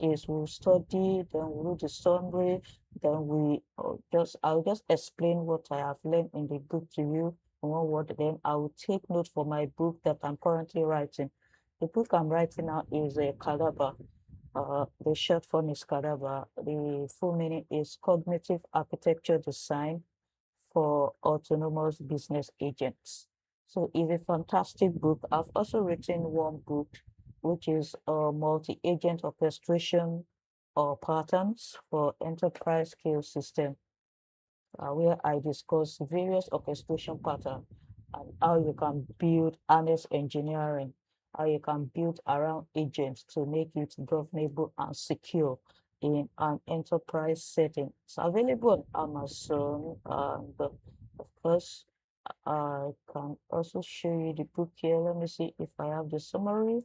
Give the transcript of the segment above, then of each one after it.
is we'll study, then we'll do the summary, then I'll just explain what I have learned in the book to you in one word, then I will take note for my book that I'm currently writing. The book I'm writing now is a CADABA. The short form is CADABA. The full meaning is Cognitive Architecture Design for Autonomous Business Agents. So it's a fantastic book. I've also written one book, which is a multi-agent orchestration or patterns for enterprise scale system, where I discuss various orchestration patterns and how you can build harness engineering, how you can build around agents to make it governable and secure in an enterprise setting. It's available on Amazon, and of course, I can also show you the book here. Let me see if I have the summary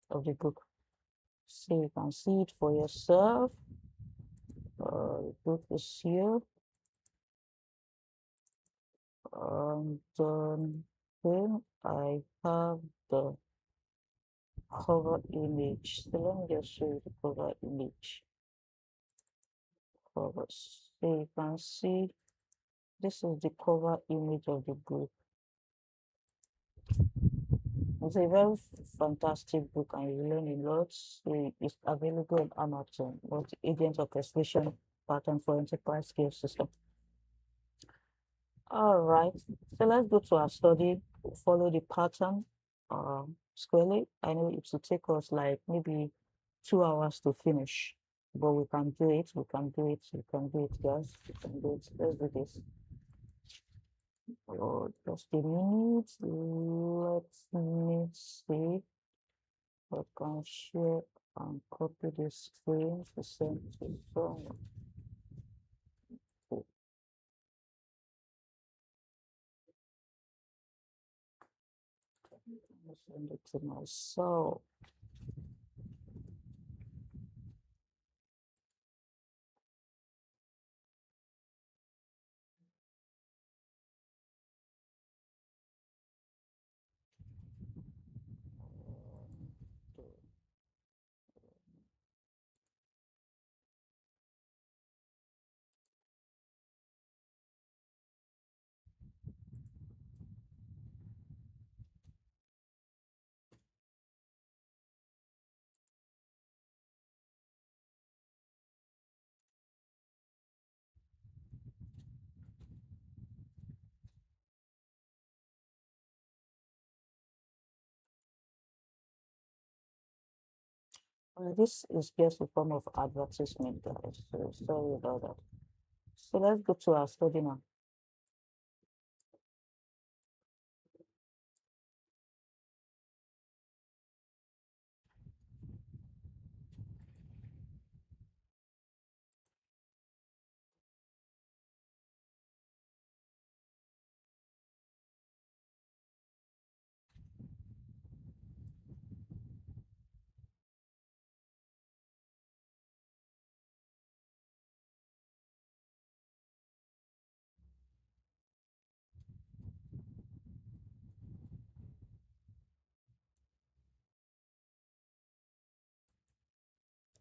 of the book, so you can see it for yourself. The book is here. And then I have the cover image. So let me just show you the cover image. Covers. So you can see this is the cover image of the book. It's a very fantastic book and you learn a lot. So it's available on Amazon, multi-agent orchestration pattern for enterprise scale system. All right, so let's go to our study, follow the pattern squarely. I know it will take us like maybe 2 hours to finish, but we can do it, we can do it, we can do it, guys. We can do it. Let's do this. Oh, just a minute. Let me see. I can share and copy the screen to send to someone. Send it to myself. This is just a form of advertisement, guys. So sorry about that. So let's go to our study now.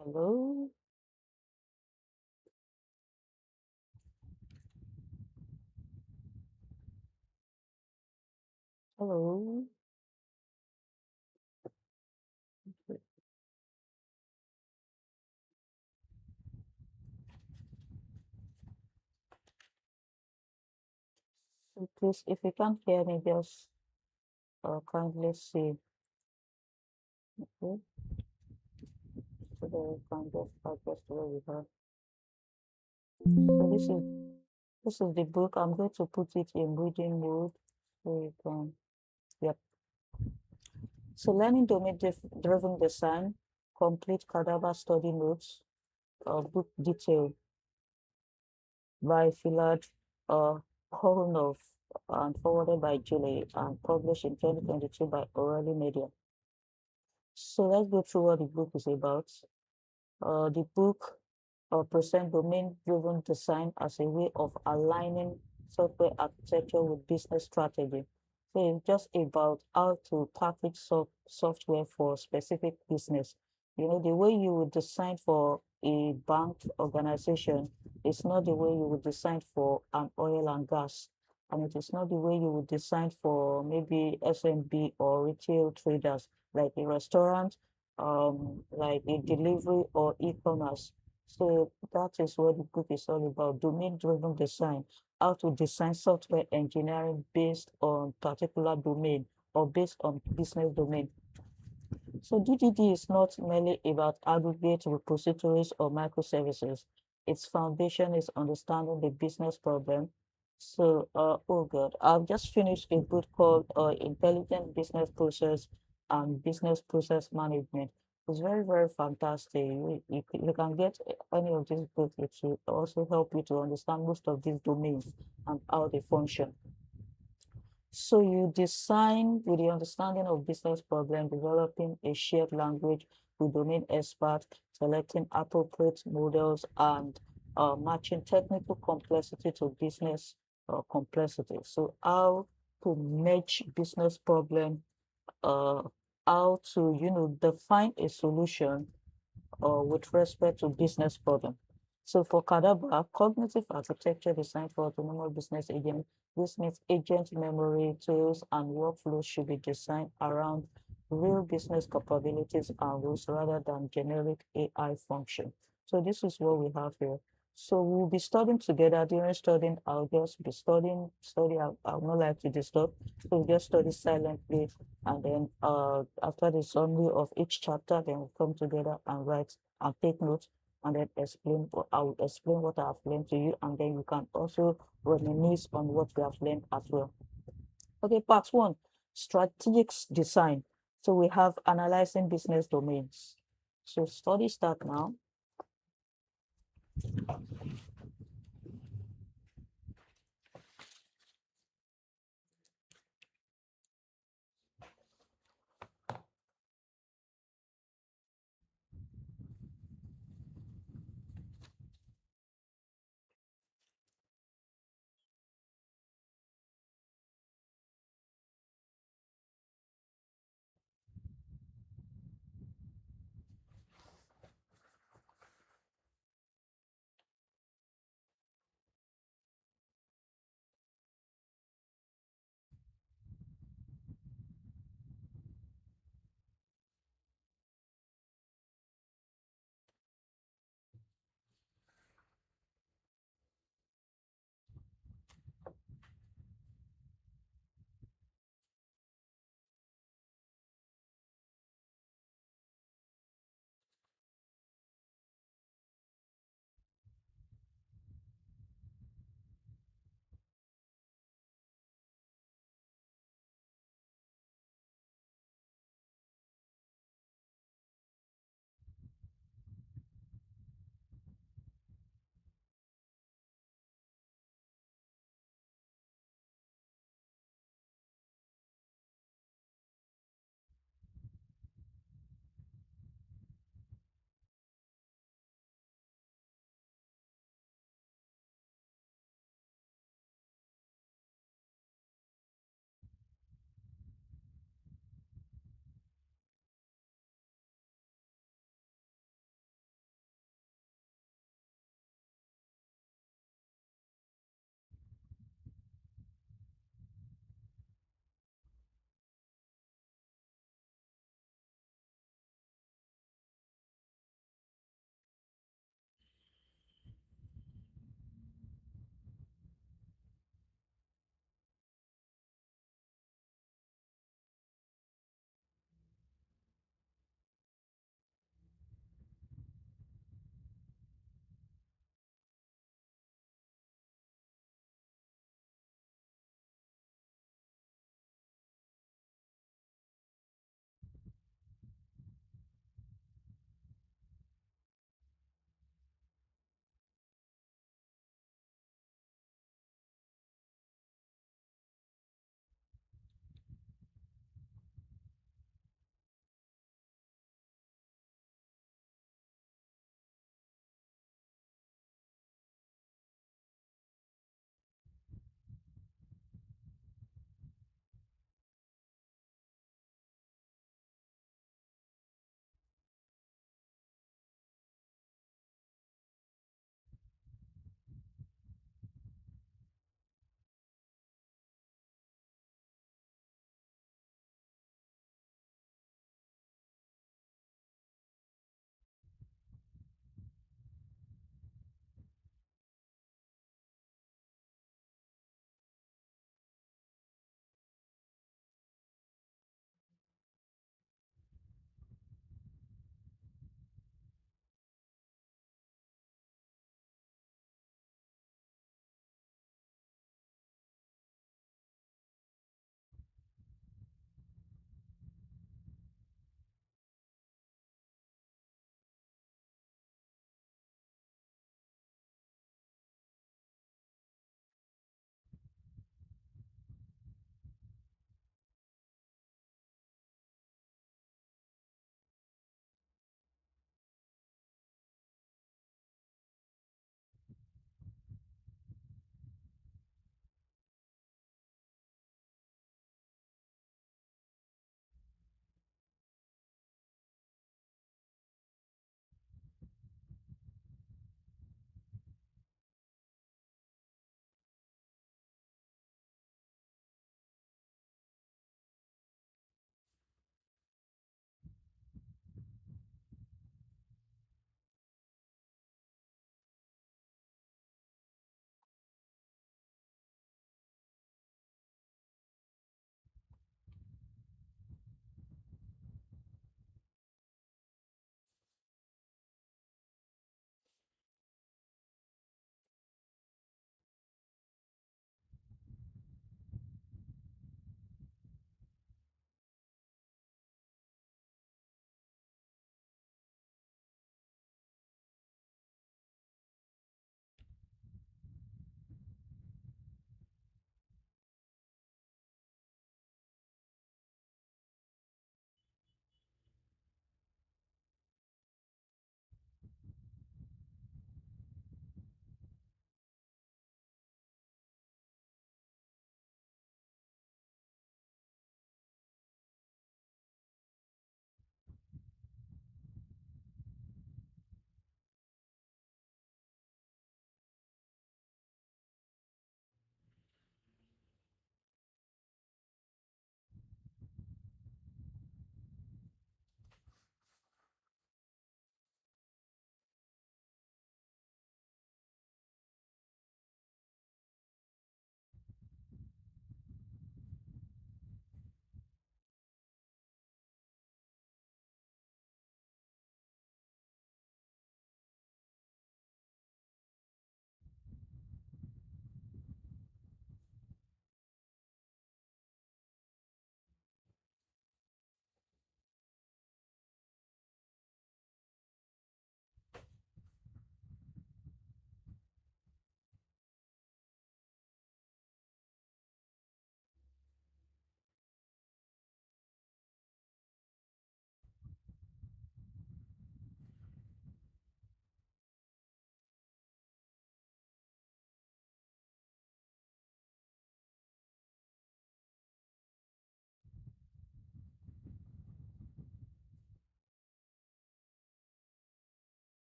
Hello. Hello. So please, if you can't hear me, just kindly say, okay? So that we can just adjust where we are. So this is the book. I'm going to put it in reading mode so you can, yep. So learning domain driven design, complete CADABA study notes, book detail by Vlad Khononov and forwarded by Julie and published in 2022 by Orally Media. So let's go through what the book is about. The book presents domain-driven design as a way of aligning software architecture with business strategy. So it's just about how to package software for specific business The way you would design for a bank organization is not the way you would design for an oil and gas. And it is not the way you would design for maybe SMB or retail traders, like a restaurant, like a delivery or e-commerce. So that is what the book is all about, domain-driven design, how to design software engineering based on particular domain or based on business domain. So DDD is not merely about aggregate repositories or microservices. Its foundation is understanding the business problem. So, oh God, I've just finished a book called Intelligent Business Process and Business Process Management. It's very, very fantastic. You can get any of these books. It will also help you to understand most of these domains and how they function. So you design with the understanding of business problem, developing a shared language with domain experts, selecting appropriate models, and matching technical complexity to business complexity. So how to match business problem, uh, how to define a solution with respect to business problem. So for CADABA, cognitive architecture designed for autonomous business agent, this means agent memory, tools, and workflows should be designed around real business capabilities and rules rather than generic AI function. So this is what we have here. So we'll be studying together. During studying, I'll just be I'll not like to disturb. So we'll just study silently. And then after the summary of each chapter, then we'll come together and write and take notes and then explain. I will explain what I have learned to you, and then you can also reminisce on what we have learned as well. Okay, part one, strategic design. So we have analyzing business domains. So study start now.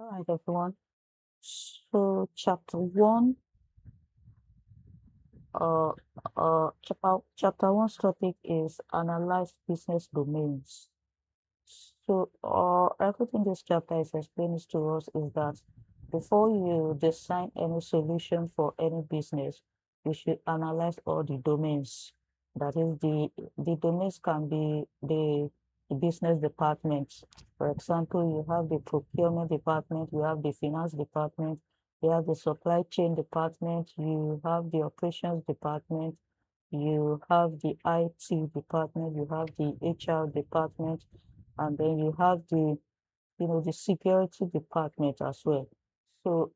All right, everyone. So uh, chapter one's topic is analyze business domains. So, everything this chapter is explaining to us is that before you design any solution for any business, you should analyze all the domains. That is, the domains can be the business departments. For example, you have the procurement department, you have the finance department, you have the supply chain department, you have the operations department, you have the IT department, you have the HR department, and then you have the security department as well. So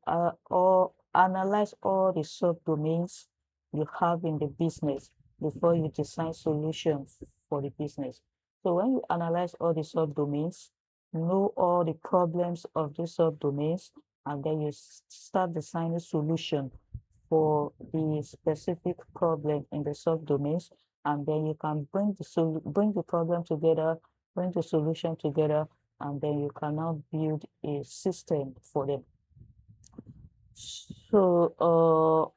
or analyze all the subdomains you have in the business before you design solutions for the business. So when you analyze all the subdomains, know all the problems of the subdomains, and then you start designing solution for the specific problem in the subdomains, and then you can bring the problem together, bring the solution together, and then you can now build a system for them. So,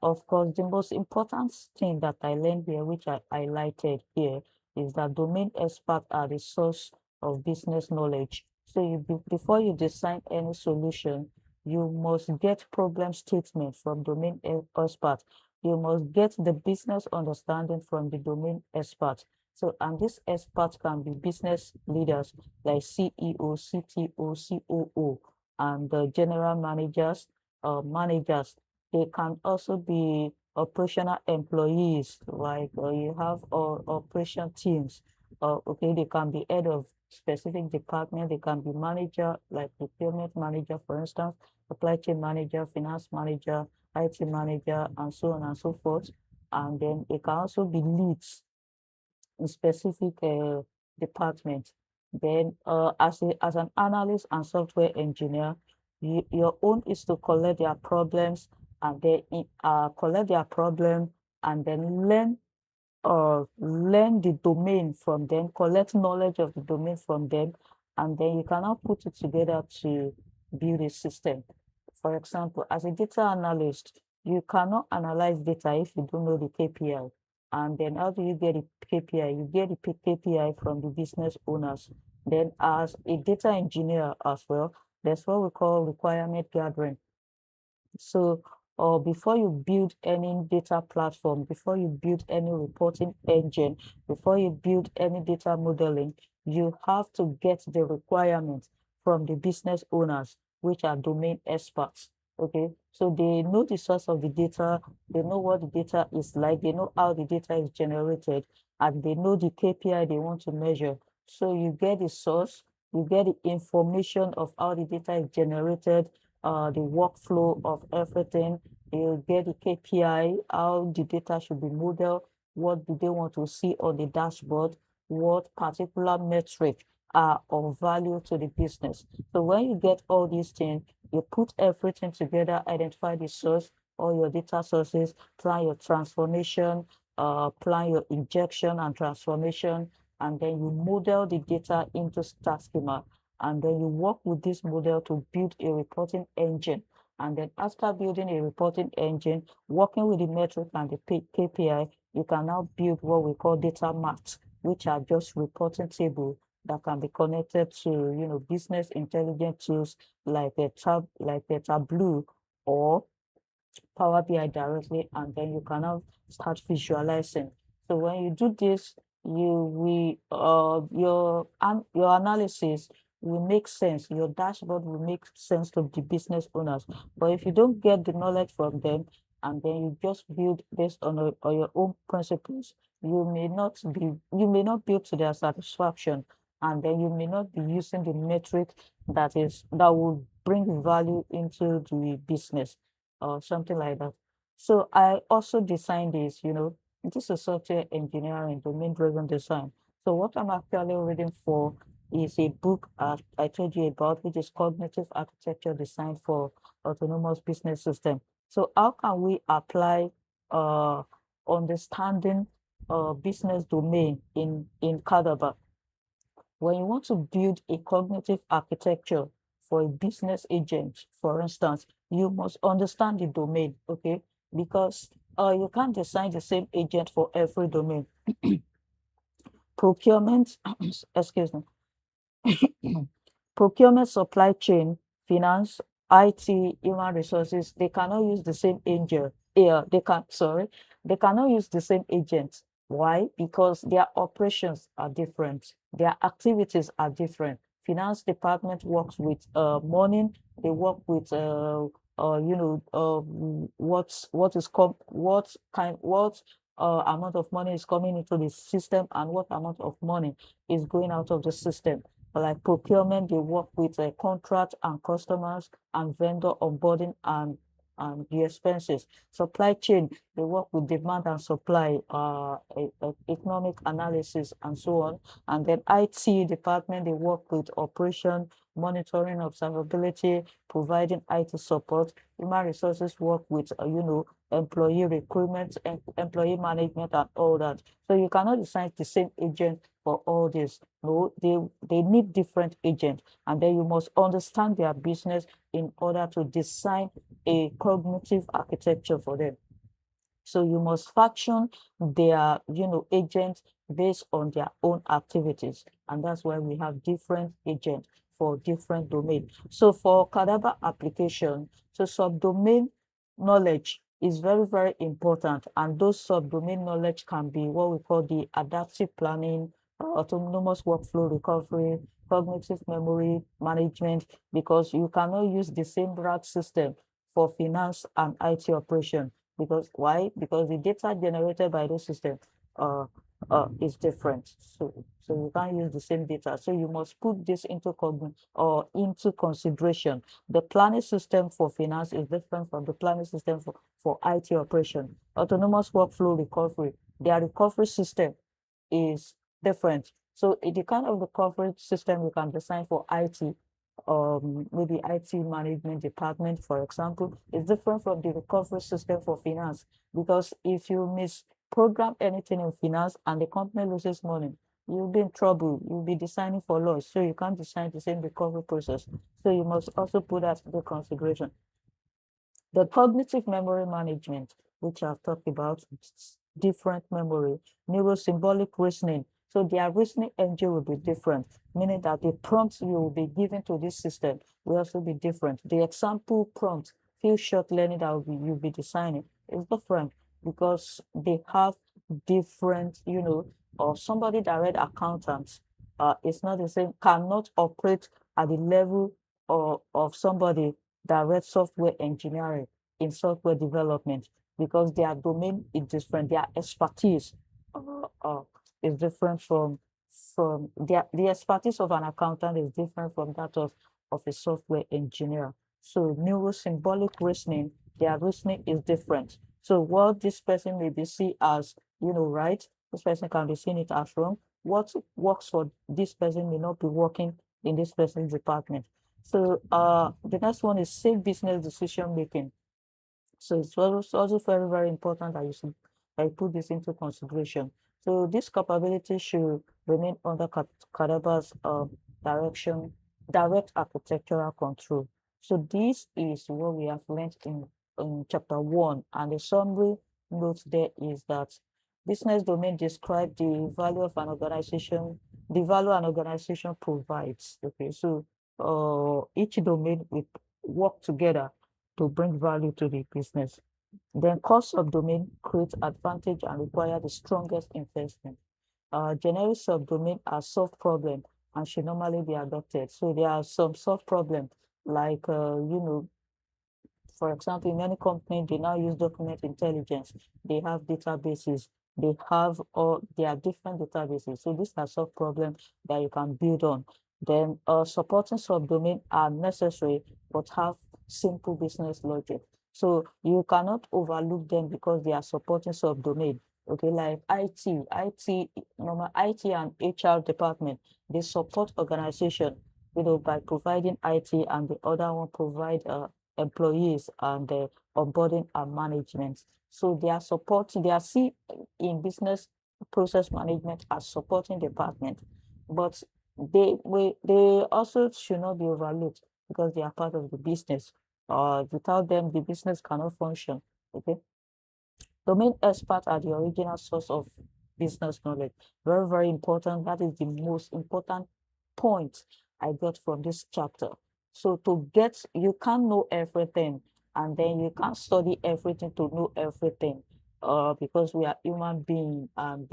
of course, the most important thing that I learned here, which I highlighted here, is that domain experts are the source of business knowledge. So, before you design any solution, you must get problem statement from domain expert. You must get the business understanding from the domain expert. So, and these experts can be business leaders like CEO, CTO, COO, and general managers. They can also be operational employees, like you have operation teams. Okay, they can be head of specific department. They can be manager, like procurement manager, for instance, supply chain manager, finance manager, IT manager, and so on and so forth. And then they can also be leads in specific department. Then, as an analyst and software engineer, your own is to collect their problems, and then collect their problem, and then learn the domain from them, collect knowledge of the domain from them, and then you can now put it together to build a system. For example, as a data analyst, you cannot analyze data if you don't know the KPI. And then how do you get the KPI? You get the KPI from the business owners. Then as a data engineer as well, that's what we call requirement gathering. So, before you build any data platform, before you build any reporting engine, before you build any data modeling, you have to get the requirements from the business owners, which are domain experts. Okay, so they know the source of the data, they know what the data is like, they know how the data is generated, and they know the KPI they want to measure. So you get the source, you get the information of how the data is generated, the workflow of everything. You get the KPI, how the data should be modeled, what do they want to see on the dashboard, what particular metric are of value to the business. So when you get all these things, you put everything together, identify the source, all your data sources, plan your transformation, plan your injection and transformation, and then you model the data into star schema, and then you work with this model to build a reporting engine. And then after building a reporting engine, working with the metric and the KPI, you can now build what we call data marts, which are just reporting table that can be connected to business intelligence tools like a Tableau or Power BI directly, and then you can now start visualizing. So when you do this, your analysis will make sense. Your dashboard will make sense to the business owners. But if you don't get the knowledge from them, and then you just build based on your own principles, you may not build to their satisfaction, and then you may not be using the metric that will bring value into the business or something like that. So I also designed this is software engineering, domain-driven design. So what I'm actually reading for is a book I told you about, which is Cognitive Architecture Design for Autonomous Business System. So how can we apply uh, understanding business domain in CADABA? When you want to build a cognitive architecture for a business agent, for instance, you must understand the domain, okay? Because you can't design the same agent for every domain. Procurement, excuse me, procurement, supply chain, finance, IT, human resources, they cannot use the same agent. Yeah, they cannot use the same agent. Why? Because their operations are different. Their activities are different. Finance department works with money. They work with what amount of money is coming into the system and what amount of money is going out of the system. Like procurement, they work with a contract and customers and vendor onboarding and the expenses. Supply chain, they work with demand and supply, economic analysis and so on. And then IT department, they work with operation, monitoring, observability, providing IT support. Human resources work with, employee recruitment and employee management and all that. So you cannot design the same agent for all this. No, they need different agents, and then you must understand their business in order to design a cognitive architecture for them. So you must faction their, agents based on their own activities. And that's why we have different agents for different domains. So for CADABA application, so subdomain knowledge is very, very important. And those subdomain knowledge can be what we call the adaptive planning, autonomous workflow recovery, cognitive memory management, because you cannot use the same RAG system for finance and IT operation. Because why? Because the data generated by those systems is different. So you can't use the same data. So you must put this into consideration. The planning system for finance is different from the planning system for IT operation. Autonomous workflow recovery, their recovery system is different. So the kind of recovery system you can design for IT, maybe IT management department, for example, is different from the recovery system for finance. Because if you misprogram anything in finance and the company loses money, you'll be in trouble. You'll be designing for loss. So you can't design the same recovery process. So you must also put that into consideration. The cognitive memory management, which I've talked about, different memory, neurosymbolic reasoning. So their reasoning engine will be different, meaning that the prompts you will be given to this system will also be different. The example prompt, few short learning that you'll be designing is different because they have different, or somebody that read accountants, it's not the same, cannot operate at the level of somebody that read software engineering in software development, because their domain is different, their expertise is different from the expertise of an accountant is different from that of a software engineer. So neurosymbolic reasoning, their reasoning is different. So what this person may be seen as, right, this person can be seen it as wrong. What works for this person may not be working in this person's department. So the next one is safe business decision making. So it's also very, very important that you put this into consideration. So this capability should remain under CADABA's direction, direct architectural control. So this is what we have learned in chapter 1. And the summary note there is that business domain describe the value of an organization, the value an organization provides. Okay, so each domain will work together to bring value to the business. Then core subdomain creates advantage and require the strongest investment. Generic subdomain are solved problem and should normally be adopted. So there are some solved problems like, for example, in many companies, they now use document intelligence. They have databases. They are different databases. So these are solved problems that you can build on. Then supporting subdomain are necessary, but have simple business logic. So you cannot overlook them because they are supporting subdomain. Okay, like normal IT and HR department, they support organization, by providing IT, and the other one provide employees and onboarding and management. So they are supporting, they are seen in business process management as supporting department, but they also should not be overlooked because they are part of the business. Without them, the business cannot function. Okay. Domain experts are the original source of business knowledge. Very, very important. That is the most important point I got from this chapter. So to get, you can't know everything, and then you can't study everything to know everything. Because we are human beings, and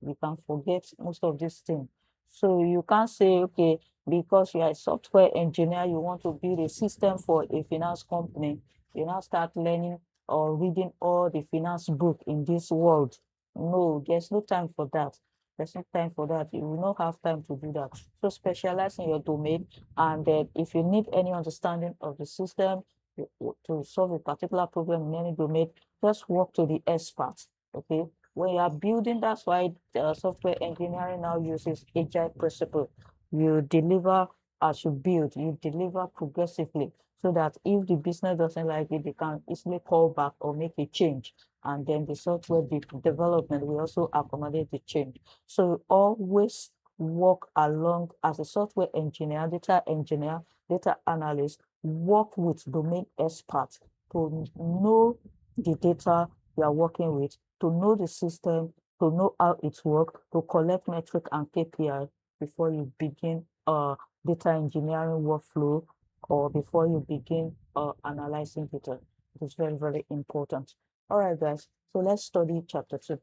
we can forget most of these things. So you can't say, okay, because you are a software engineer, you want to build a system for a finance company, you now start learning or reading all the finance book in this world. No, there's no time for that. There's no time for that. You will not have time to do that. So specialize in your domain. And then if you need any understanding of the system to solve a particular problem in any domain, just walk to the experts. Okay. When you are building, that's why software engineering now uses agile principle. You deliver as you build, you deliver progressively, so that if the business doesn't like it, they can easily call back or make a change. And then the software development will also accommodate the change. So always work along as a software engineer, data analyst, work with domain experts to know the data you are working with, to know the system, to know how it works, to collect metric and KPI before you begin data engineering workflow, or before you begin analyzing data. It is very, very important. All right, guys. So let's study chapter 2.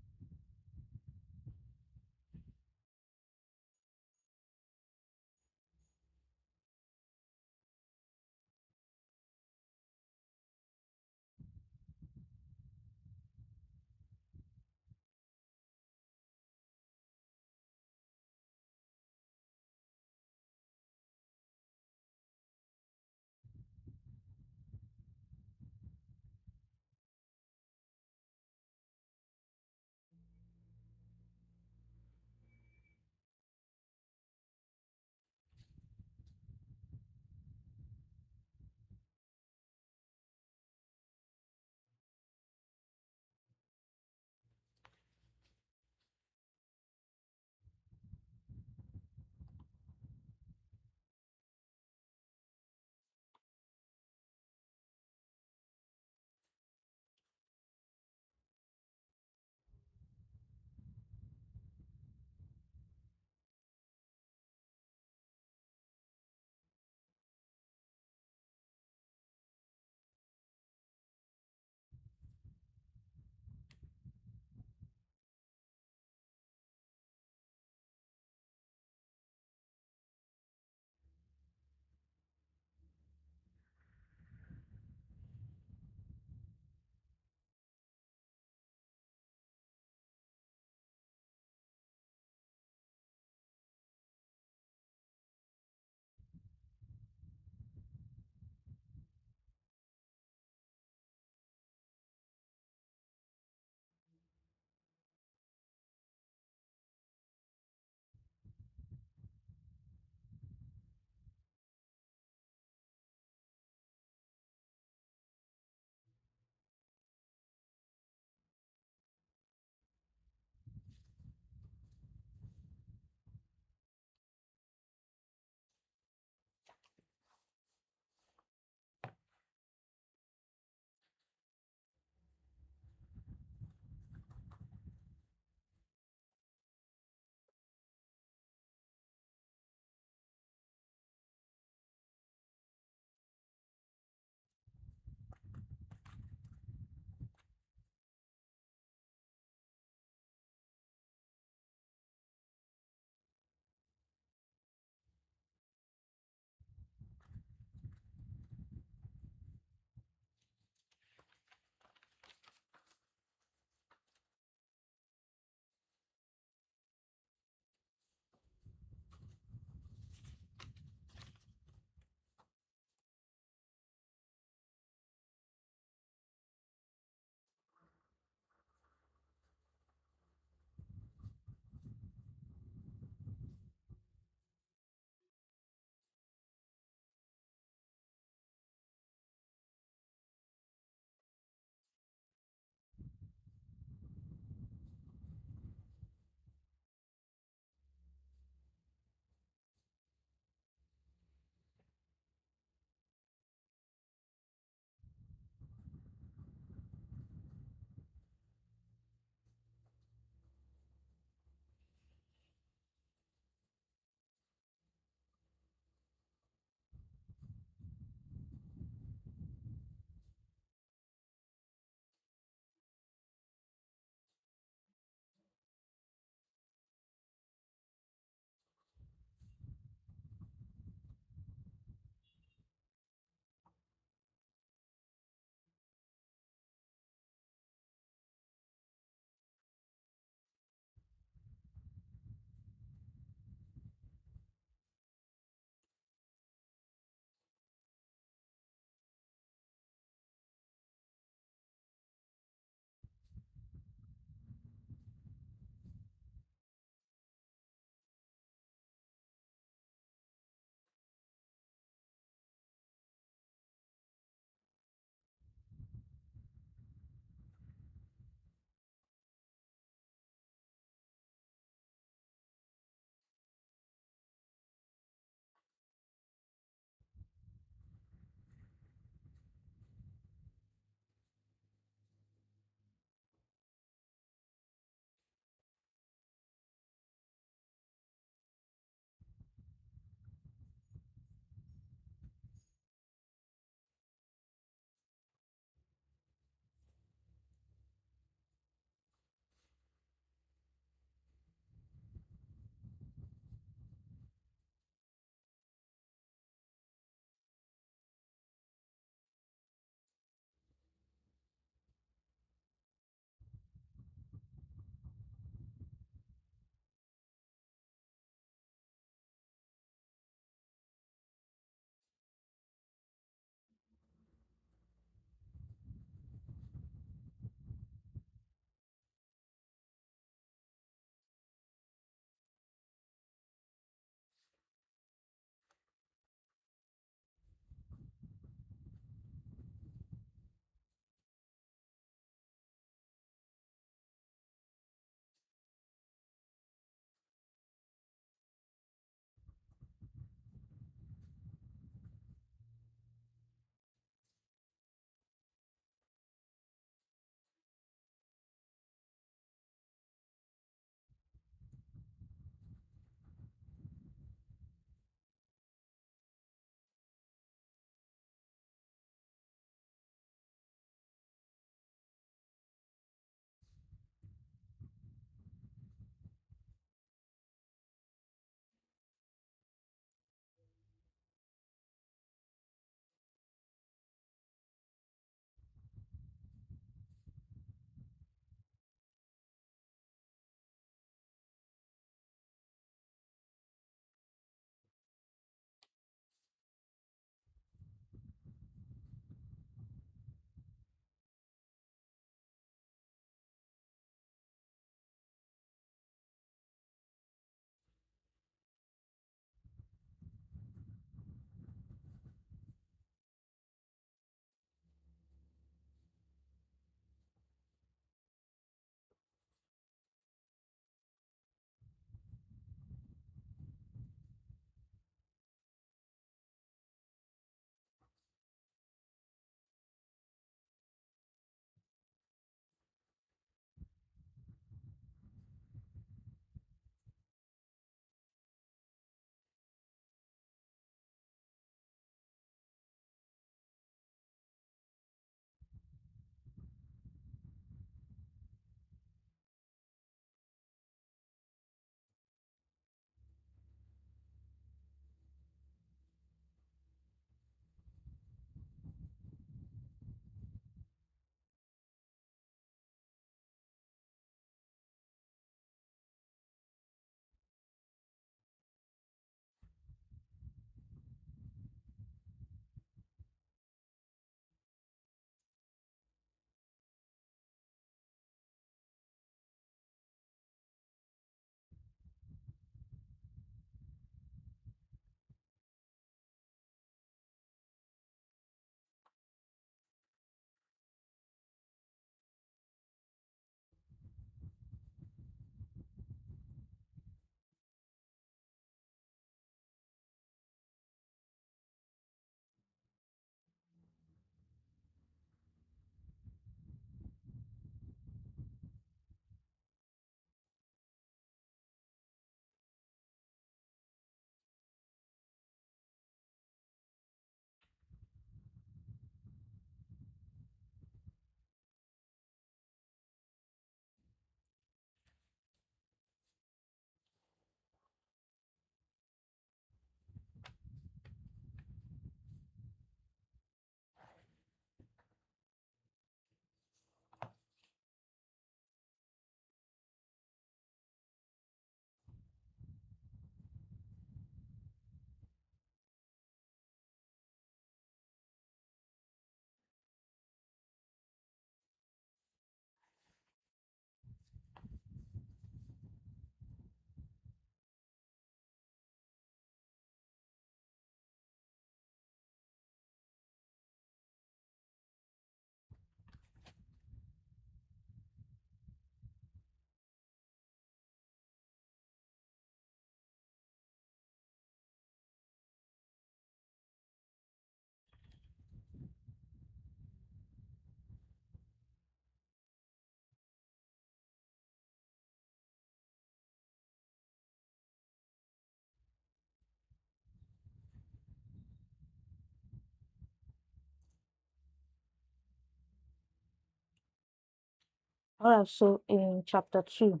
All right, so in chapter two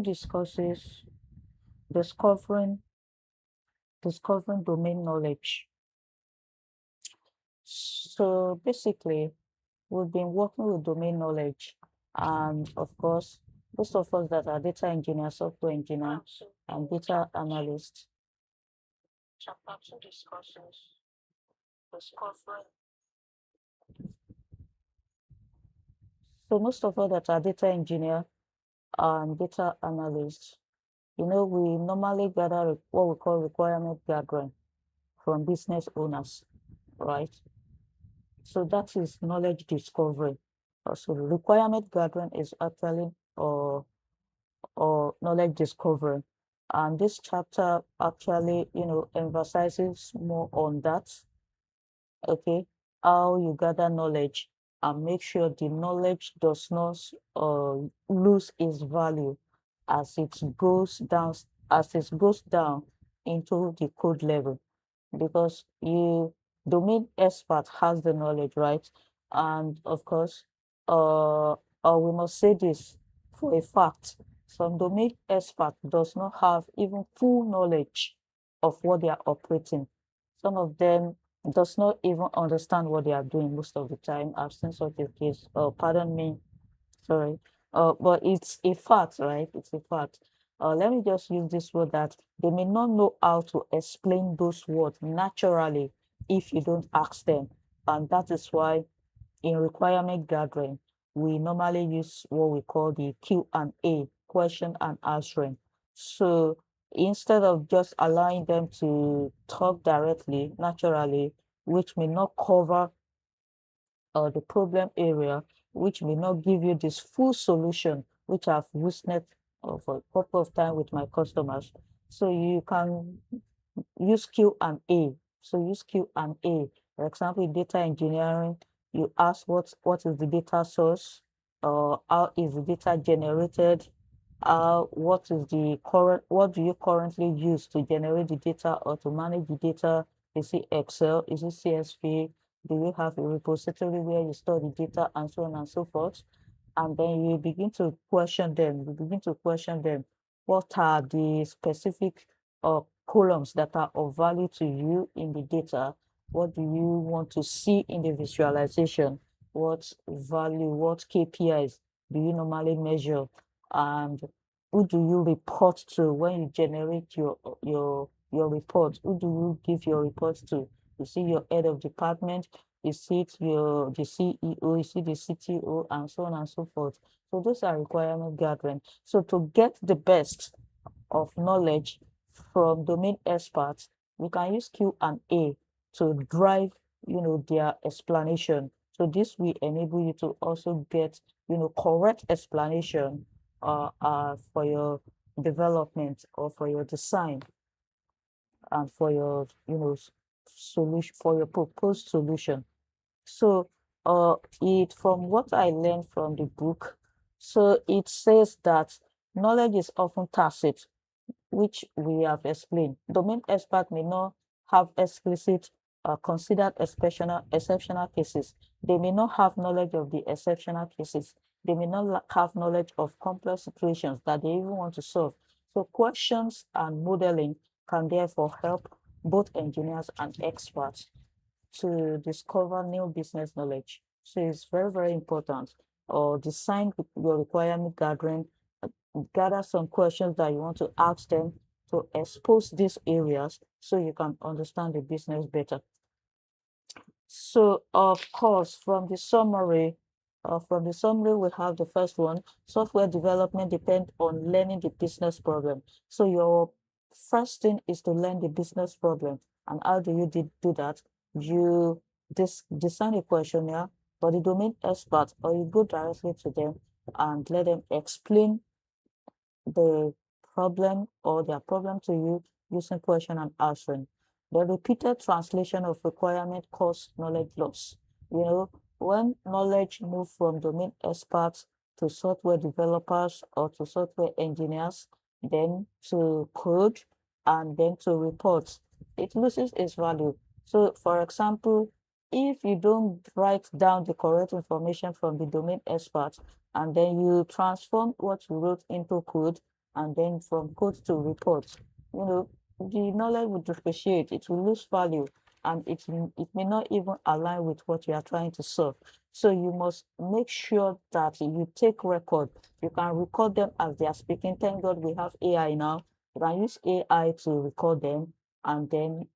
discusses discovering domain knowledge. So basically, we've been working with domain knowledge, and of course, most of us that are data engineers, software engineers, and data analysts. Chapter two discusses discovering. So most of us that are data engineer and data analysts, we normally gather what we call requirement gathering from business owners, right? So that is knowledge discovery. So requirement gathering is actually or knowledge discovery. And this chapter actually, emphasizes more on that, okay, how you gather knowledge and make sure the knowledge does not lose its value as it goes down into the code level, because you domain expert has the knowledge, right? And of course, we must say this for a fact: some domain expert does not have even full knowledge of what they are operating. Some of them does not even understand what they are doing most of the time. I've seen such a case. Pardon me, sorry. But it's a fact, right? It's a fact. Let me just use this word that they may not know how to explain those words naturally if you don't ask them. And that is why in requirement gathering, we normally use what we call the Q&A, question and answering. So instead of just allowing them to talk directly, naturally, which may not cover the problem area, which may not give you this full solution, which I've witnessed for a couple of times with my customers. So you can use Q&A. So use Q&A. For example, in data engineering, you ask what is the data source, how is the data generated, what is the what do you currently use to generate the data or to manage the data? Is it Excel? Is it CSV? Do you have a repository where you store the data and so on and so forth? And then you begin to question them. You begin to question them. What are the specific columns that are of value to you in the data? What do you want to see in the visualization? What value, what KPIs do you normally measure? And who do you report to when you generate your report? Who do you give your reports to? You see your head of department, you see the CEO, you see the CTO, and so on and so forth. So those are requirement gathering. So to get the best of knowledge from domain experts, we can use Q&A to drive, their explanation. So this will enable you to also get, correct explanation for your development or for your design and for your, solution, for your proposed solution. So it from what I learned from the book, so it says that knowledge is often tacit, which we have explained. Domain expert may not have explicit considered exceptional cases. They may not have knowledge of the exceptional cases. They may not have knowledge of complex situations that they even want to solve. So questions and modeling can therefore help both engineers and experts to discover new business knowledge. So it's very, very important. Or design your requirement gathering, gather some questions that you want to ask them to expose these areas so you can understand the business better. So of course, from the summary, we have the first one: software development depends on learning the business problem. So your first thing is to learn the business problem. And how do you do that? You design a questionnaire for the domain expert, or you go directly to them and let them explain the problem or their problem to you using question and answering. The repeated translation of requirement cause knowledge loss. When knowledge move from domain experts to software developers or to software engineers, then to code, and then to reports, it loses its value. So for example, if you don't write down the correct information from the domain expert, and then you transform what you wrote into code, and then from code to reports, the knowledge will depreciate, it will lose value, and it may not even align with what you are trying to solve. So you must make sure that you take record. You can record them as they are speaking. Thank God we have AI now. You can use AI to record them, and then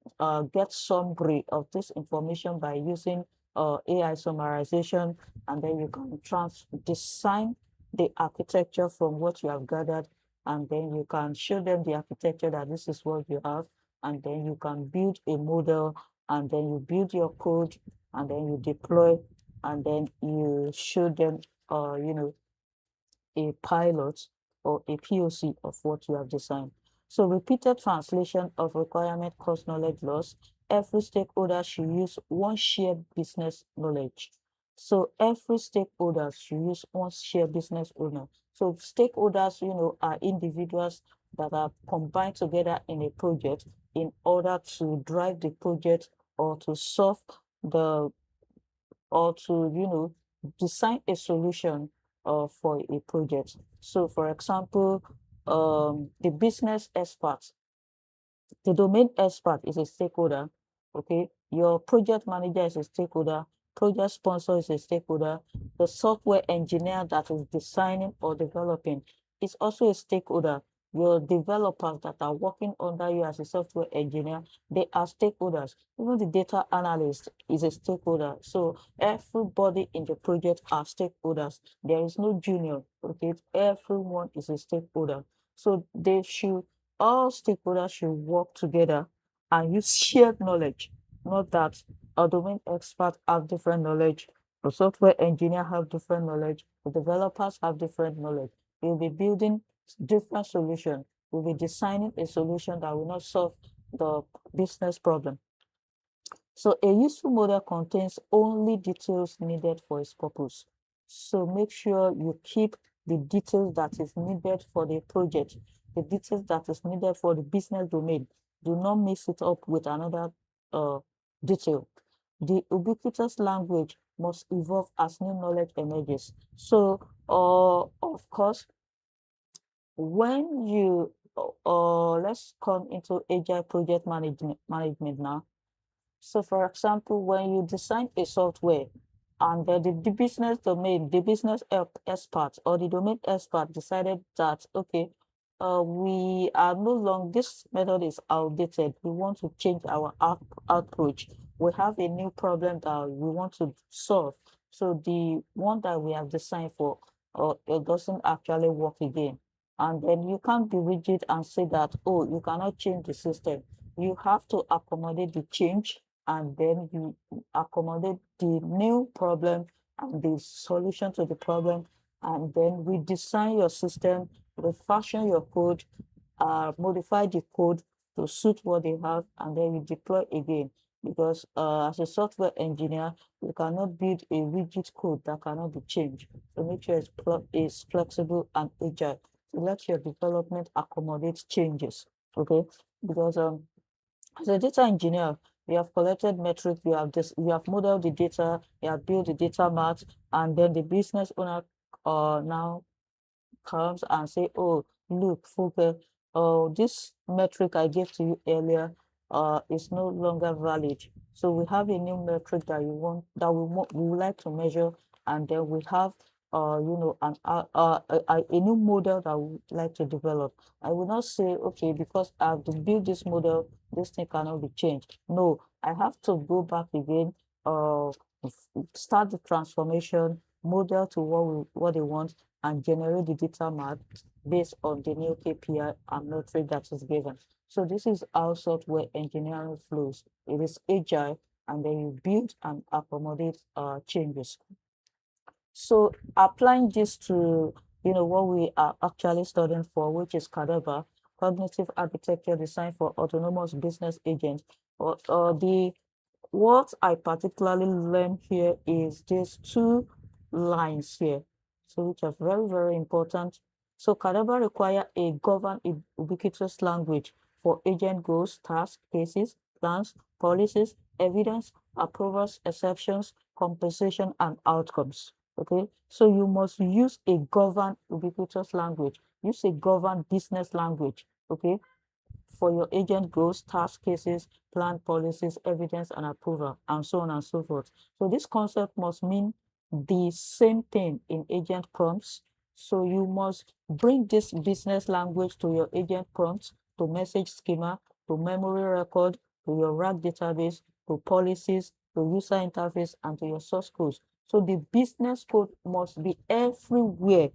get summary of this information by using AI summarization, and then you can design the architecture from what you have gathered, and then you can show them the architecture that this is what you have, and then you can build a model, and then you build your code, and then you deploy, and then you show them a pilot or a POC of what you have designed. So repeated translation of requirement cause knowledge loss. Every stakeholder should use one shared business knowledge. So every stakeholder should use one shared business owner. So stakeholders, are individuals that are combined together in a project in order to drive the project, or to solve the or to design a solution for a project. So for example, the business expert, the domain expert is a stakeholder. Okay, your project manager is a stakeholder, project sponsor is a stakeholder, the software engineer that is designing or developing is also a stakeholder. Your developers that are working under you as a software engineer, they are stakeholders. Even the data analyst is a stakeholder. So everybody in the project are stakeholders. There is no junior. Okay, everyone is a stakeholder. So all stakeholders should work together and use shared knowledge. Not that a domain expert have different knowledge, the software engineer have different knowledge, the developers have different knowledge. We'll be building different solutions. We'll be designing a solution that will not solve the business problem. So a useful model contains only details needed for its purpose. So make sure you keep the details that is needed for the project, the details that is needed for the business domain. Do not mix it up with another detail. The ubiquitous language must evolve as new knowledge emerges. So, of course, when you, let's come into agile project management now. So for example, when you design a software, and the business domain, the business expert or the domain expert decided that, okay, we are no longer, this method is outdated. We want to change our approach. We have a new problem that we want to solve. So the one that we have designed for, it doesn't actually work again. And then you can't be rigid and say that, oh, you cannot change the system. You have to accommodate the change, and then you accommodate the new problem and the solution to the problem, and then redesign your system, refashion your code, modify the code to suit what they have, and then you deploy again. Because as a software engineer, you cannot build a rigid code that cannot be changed. So make sure it's flexible and agile. So let your development accommodate changes. Okay, because as a data engineer, you have collected metrics, you have modeled the data, you have built the data mart, and then the business owner now comes and say, oh, look, Fuke, this metric I gave to you earlier is no longer valid. So we have a new metric that we would like to measure, and then we have a new model that we would like to develop. I will not say, okay, because I've built this model, this thing cannot be changed. No, I have to go back again, start the transformation, model to what they want, and generate the data map based on the new KPI and metric that is given. So this is how software engineering flows. It is agile, and then you build and accommodate changes. So applying this to what we are actually studying for, which is CADABA, cognitive architecture design for autonomous business agents. What I particularly learned here is these two lines here, so which are very, very important. So CADABA require a governed ubiquitous language for agent goals, tasks, cases, plans, policies, evidence, approvals, exceptions, compensation, and outcomes. Okay, so you must use a governed ubiquitous language, use a governed business language, okay, for your agent goals, task cases, plan policies, evidence and approval, and so on and so forth. So this concept must mean the same thing in agent prompts. So you must bring this business language to your agent prompts, to message schema, to memory record, to your RAG database, to policies, to user interface, and to your source codes. So the business code must be everywhere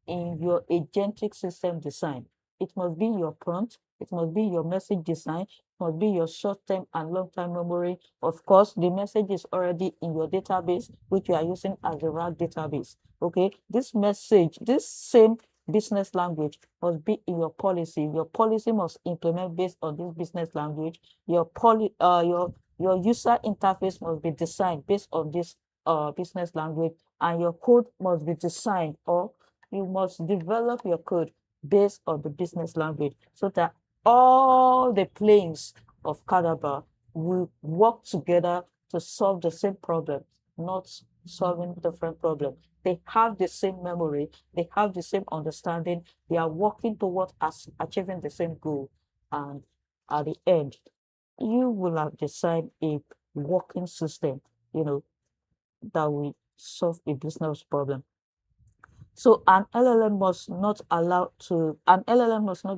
in your agentic system design. It must be your prompt, it must be your message design, it must be your short-term and long-term memory. Of course, the message is already in your database, which you are using as a RAG database. Okay, this message, this same business language must be in your policy. Your policy must implement based on this business language. Your user interface must be designed based on this business language, and your code must be designed, or you must develop your code based on the business language, so that all the planes of CADABA will work together to solve the same problem, not solving different problems. They have the same memory, they have the same understanding, they are working towards achieving the same goal. And at the end, you will have designed a working system, that will solve a business problem. So an LLM must not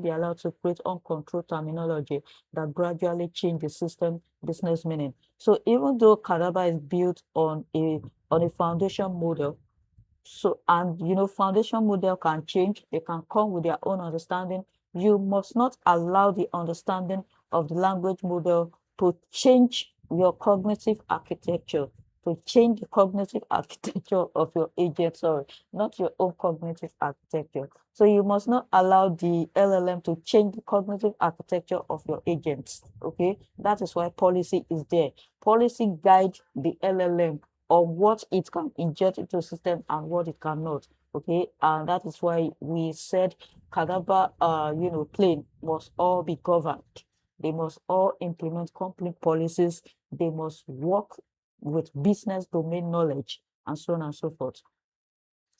be allowed to create uncontrolled terminology that gradually change the system business meaning. So even though CADABA is built on a foundation model, so, and foundation model can change, they can come with their own understanding. You must not allow the understanding of the language model to change your cognitive architecture, to change the cognitive architecture of your agent, sorry, not your own cognitive architecture. So you must not allow the LLM to change the cognitive architecture of your agents. Okay, that is why policy is there. Policy guide the LLM on what it can inject into the system and what it cannot. Okay, and that is why we said CADABA plane must all be governed. They must all implement complete policies. They must work with business domain knowledge, and so on and so forth.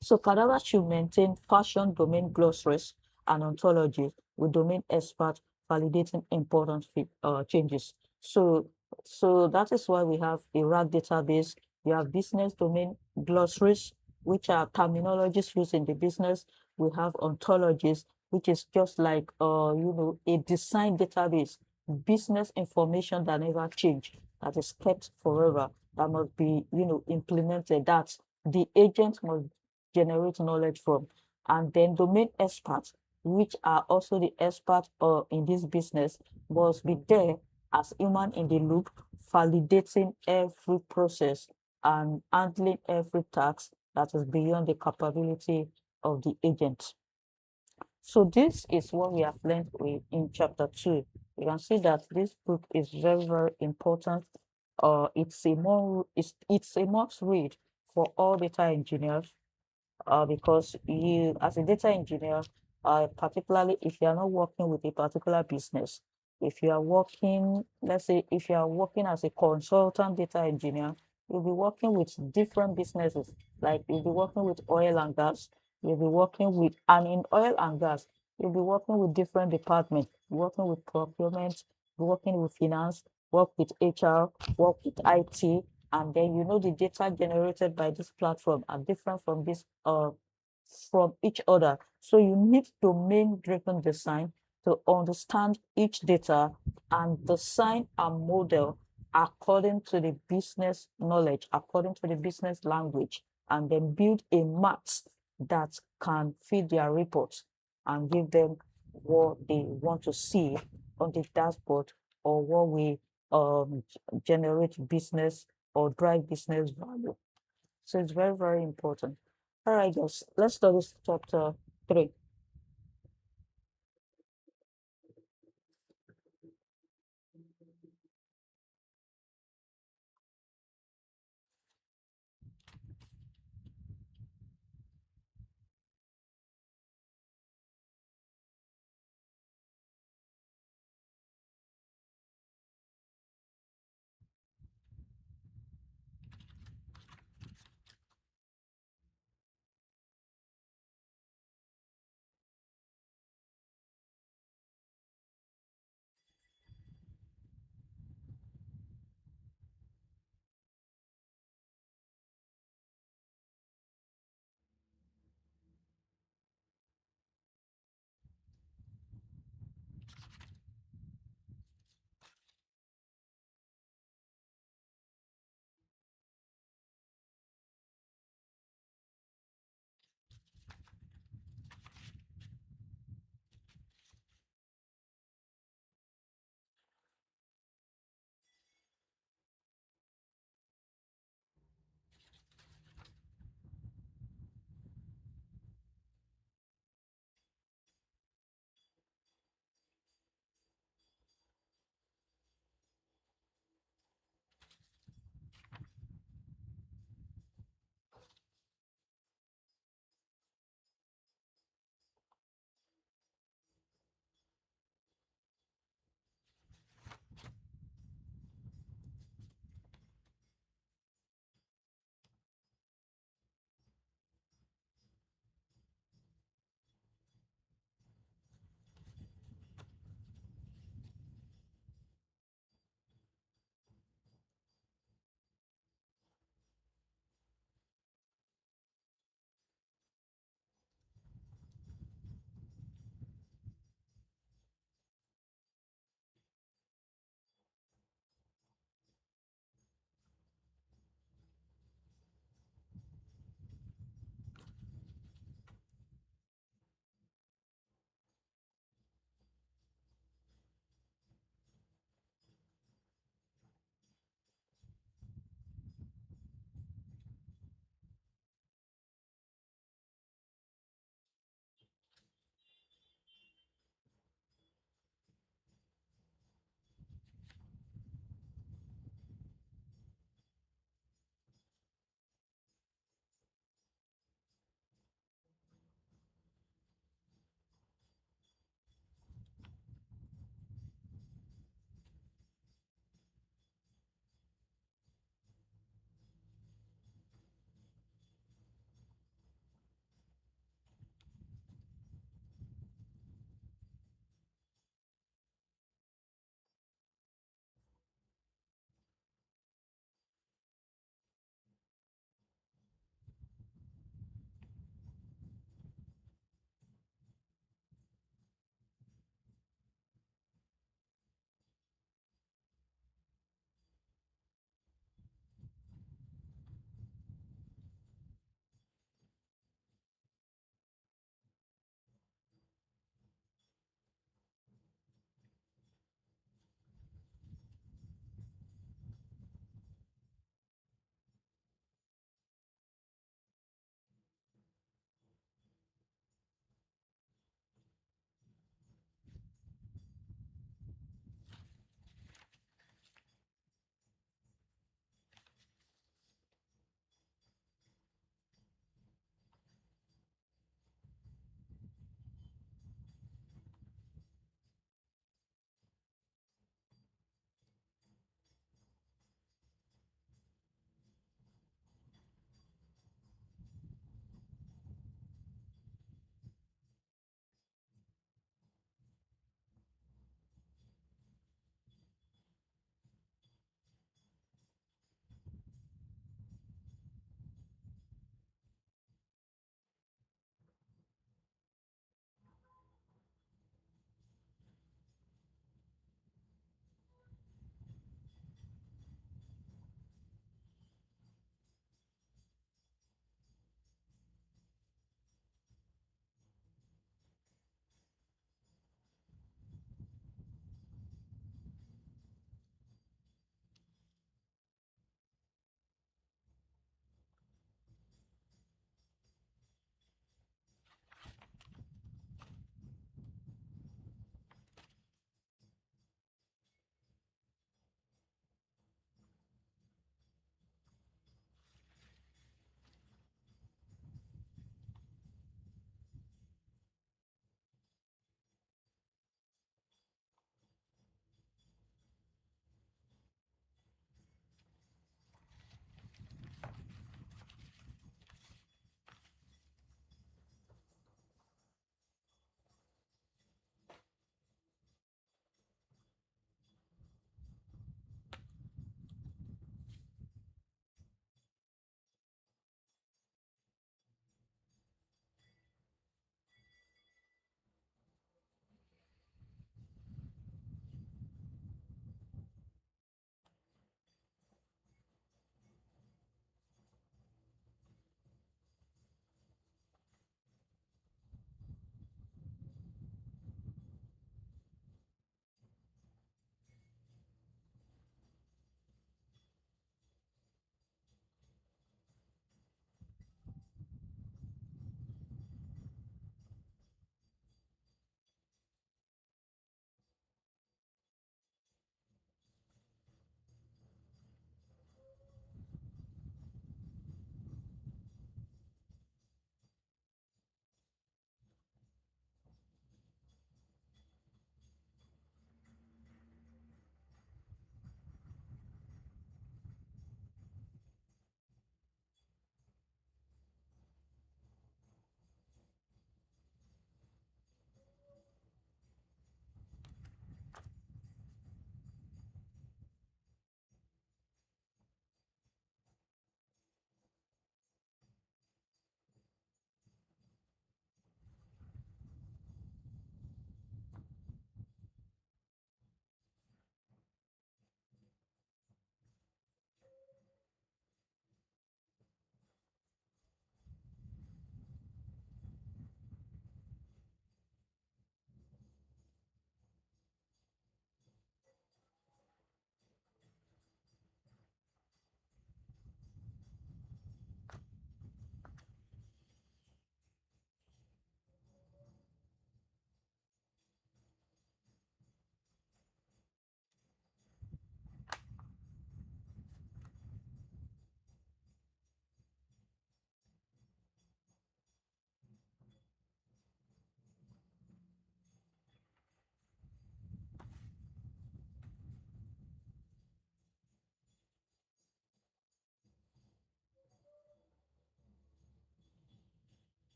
So CADABA should maintain fashion domain glossaries and ontologies with domain experts validating important changes. So that is why we have a RAG database. We have business domain glossaries, which are terminologies used in the business. We have ontologies, which is just like a design database, business information that never change, that is kept forever, that must be implemented, that the agent must generate knowledge from. And then domain experts, which are also the experts in this business, must be there as human in the loop, validating every process and handling every task that is beyond the capability of the agent. So this is what we have learned in chapter 2. You can see that this book is very, very important. It's a must read for all data engineers, because you, as a data engineer, particularly if you are not working with a particular business, if you are working, let's say, if you are working as a consultant data engineer, you'll be working with different businesses. Like you'll be working with oil and gas, you'll be working with, and in oil and gas, you'll be working with different departments, working with procurement, working with finance, work with HR, work with IT, and then the data generated by this platform are different from this from each other. So you need domain driven design to understand each data and design a model according to the business knowledge, according to the business language, and then build a math that can feed their reports and give them what they want to see on the dashboard, or what we generate business or drive business value. So it's very, very important. All right, guys, let's start this chapter 3.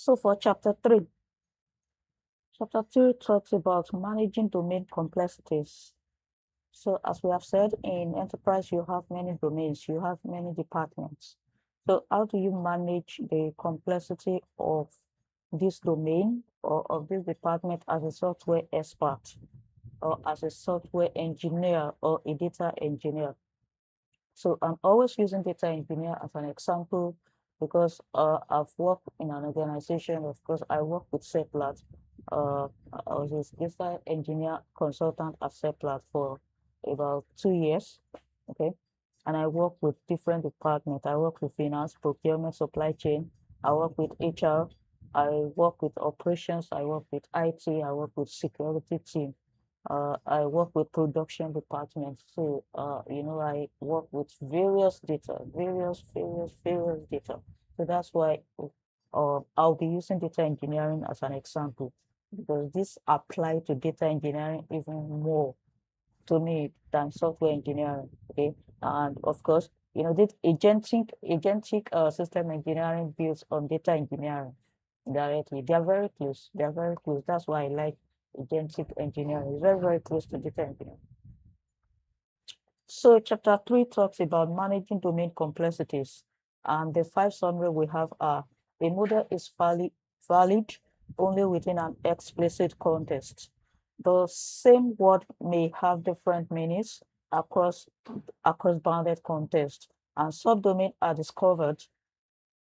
So for chapter 3 talks about managing domain complexities. So as we have said, in enterprise, you have many domains, you have many departments. So how do you manage the complexity of this domain or of this department as a software expert or as a software engineer or a data engineer? So I'm always using data engineer as an example because I've worked in an organization. Of course, I work with Seplat. I was a data engineer consultant at Seplat for about 2 years. Okay. And I work with different departments. I work with finance, procurement, supply chain. I work with HR. I work with operations. I work with IT. I work with security team. I work with production departments. So, I work with various data, various data. So that's why I'll be using data engineering as an example because this apply to data engineering even more to me than software engineering. Okay. And of course, this agentic system engineering builds on data engineering directly. They are very close. They are very close. That's why I like agentic engineering. It's very close to data engineering. So chapter 3 talks about managing domain complexities. And the 5 summary we have are a model is valid only within an explicit context. The same word may have different meanings across bounded contexts, and subdomains are discovered,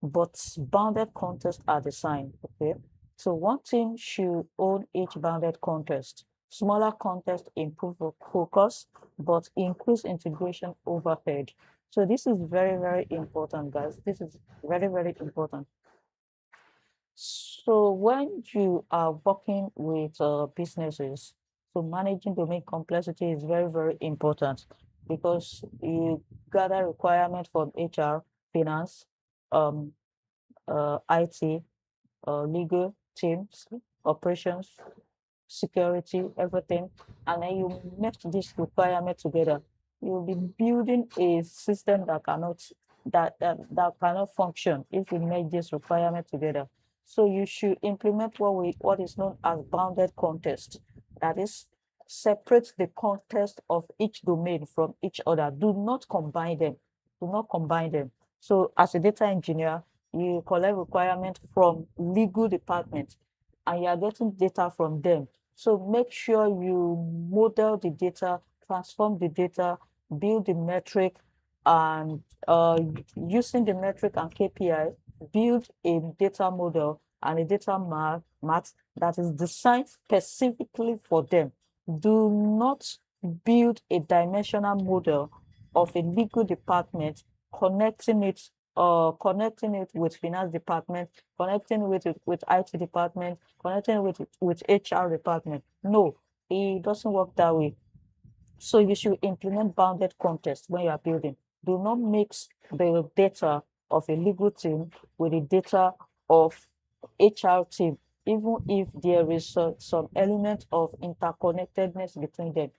but bounded contexts are designed. Okay, so one team should own each bounded context. Smaller context improve focus, but increase integration overhead. So this is very important, guys. This is very important. So when you are working with businesses, so managing domain complexity is very important because you gather requirement from HR, finance, um, IT, legal teams, operations, security, everything, and then you match this requirement together. You'll be building a system that cannot function if you make this requirement together. So you should implement what is known as bounded context. That is, separate the context of each domain from each other. Do not combine them. Do not combine them. So as a data engineer, you collect requirements from legal department and you are getting data from them. So make sure you model the data, transform the data, build the metric, and using the metric and KPI, build a data model and a data map that is designed specifically for them. Do not build a dimensional model of a legal department, connecting it with finance department, connecting with IT department, connecting with HR department. No, it doesn't work that way. So you should implement bounded context when you are building. Do not mix the data of a legal team with the data of HR team, even if there is some element of interconnectedness between them.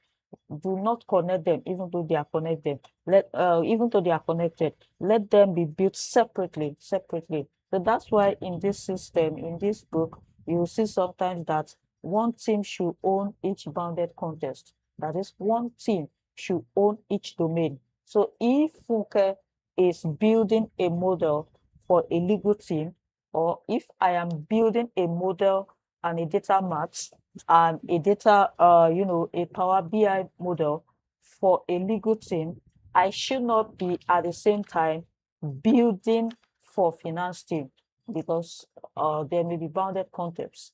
Do not connect them, even though they are connected. Even though they are connected, let them be built separately. So that's why in this system, in this book, you see sometimes that one team should own each bounded context. That is, one team should own each domain. So if Funke is building a model for a legal team, or if I am building a model and a data maps and a data, a Power BI model for a legal team, I should not be at the same time building for finance team because there may be bounded context.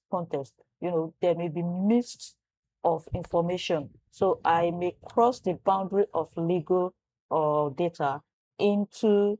There may be mixed of information. So I may cross the boundary of legal data into,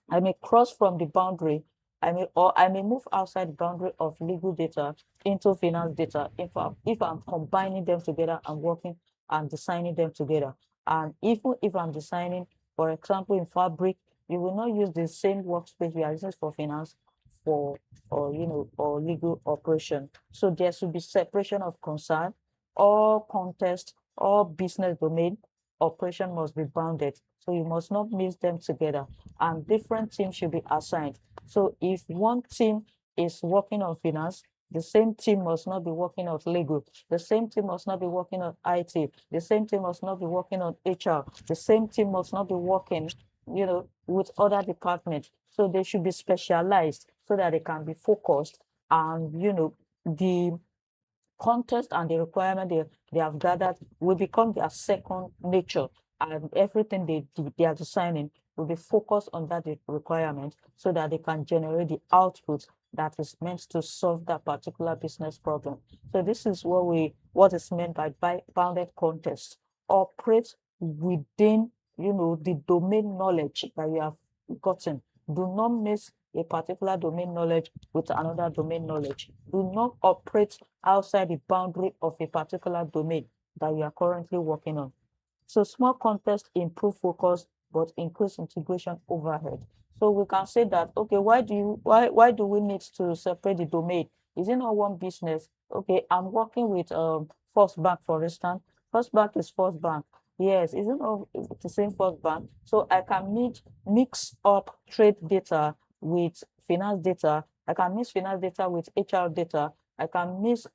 I may cross from the boundary, I may move outside the boundary of legal data into finance data if I'm combining them together and working and designing them together. And even if I'm designing, for example, in Fabric, you will not use the same workspace we are using for finance or legal operation. So there should be separation of concern. All context, all business domain operation must be bounded. So you must not mix them together, and different teams should be assigned. So if one team is working on finance, the same team must not be working on legal. The same team must not be working on IT. The same team must not be working on HR. The same team must not be working, with other departments. So they should be specialized so that they can be focused. And, the context and the requirement they have gathered will become their second nature, and everything they are designing will be focused on that requirement so that they can generate the output that is meant to solve that particular business problem. So this is what is meant by bounded context. Operate within the domain knowledge that you have gotten. Do not mix a particular domain knowledge with another domain knowledge. Do not operate outside the boundary of a particular domain that you are currently working on. So small context improve focus, but increase integration overhead. So we can say that, okay, why do we need to separate the domain? Is it not one business? Okay, I'm working with First Bank, for instance. First Bank is First Bank. Yes, isn't all the same First Bank? So I can mix up trade data with finance data. I can mix finance data with HR data. I can mix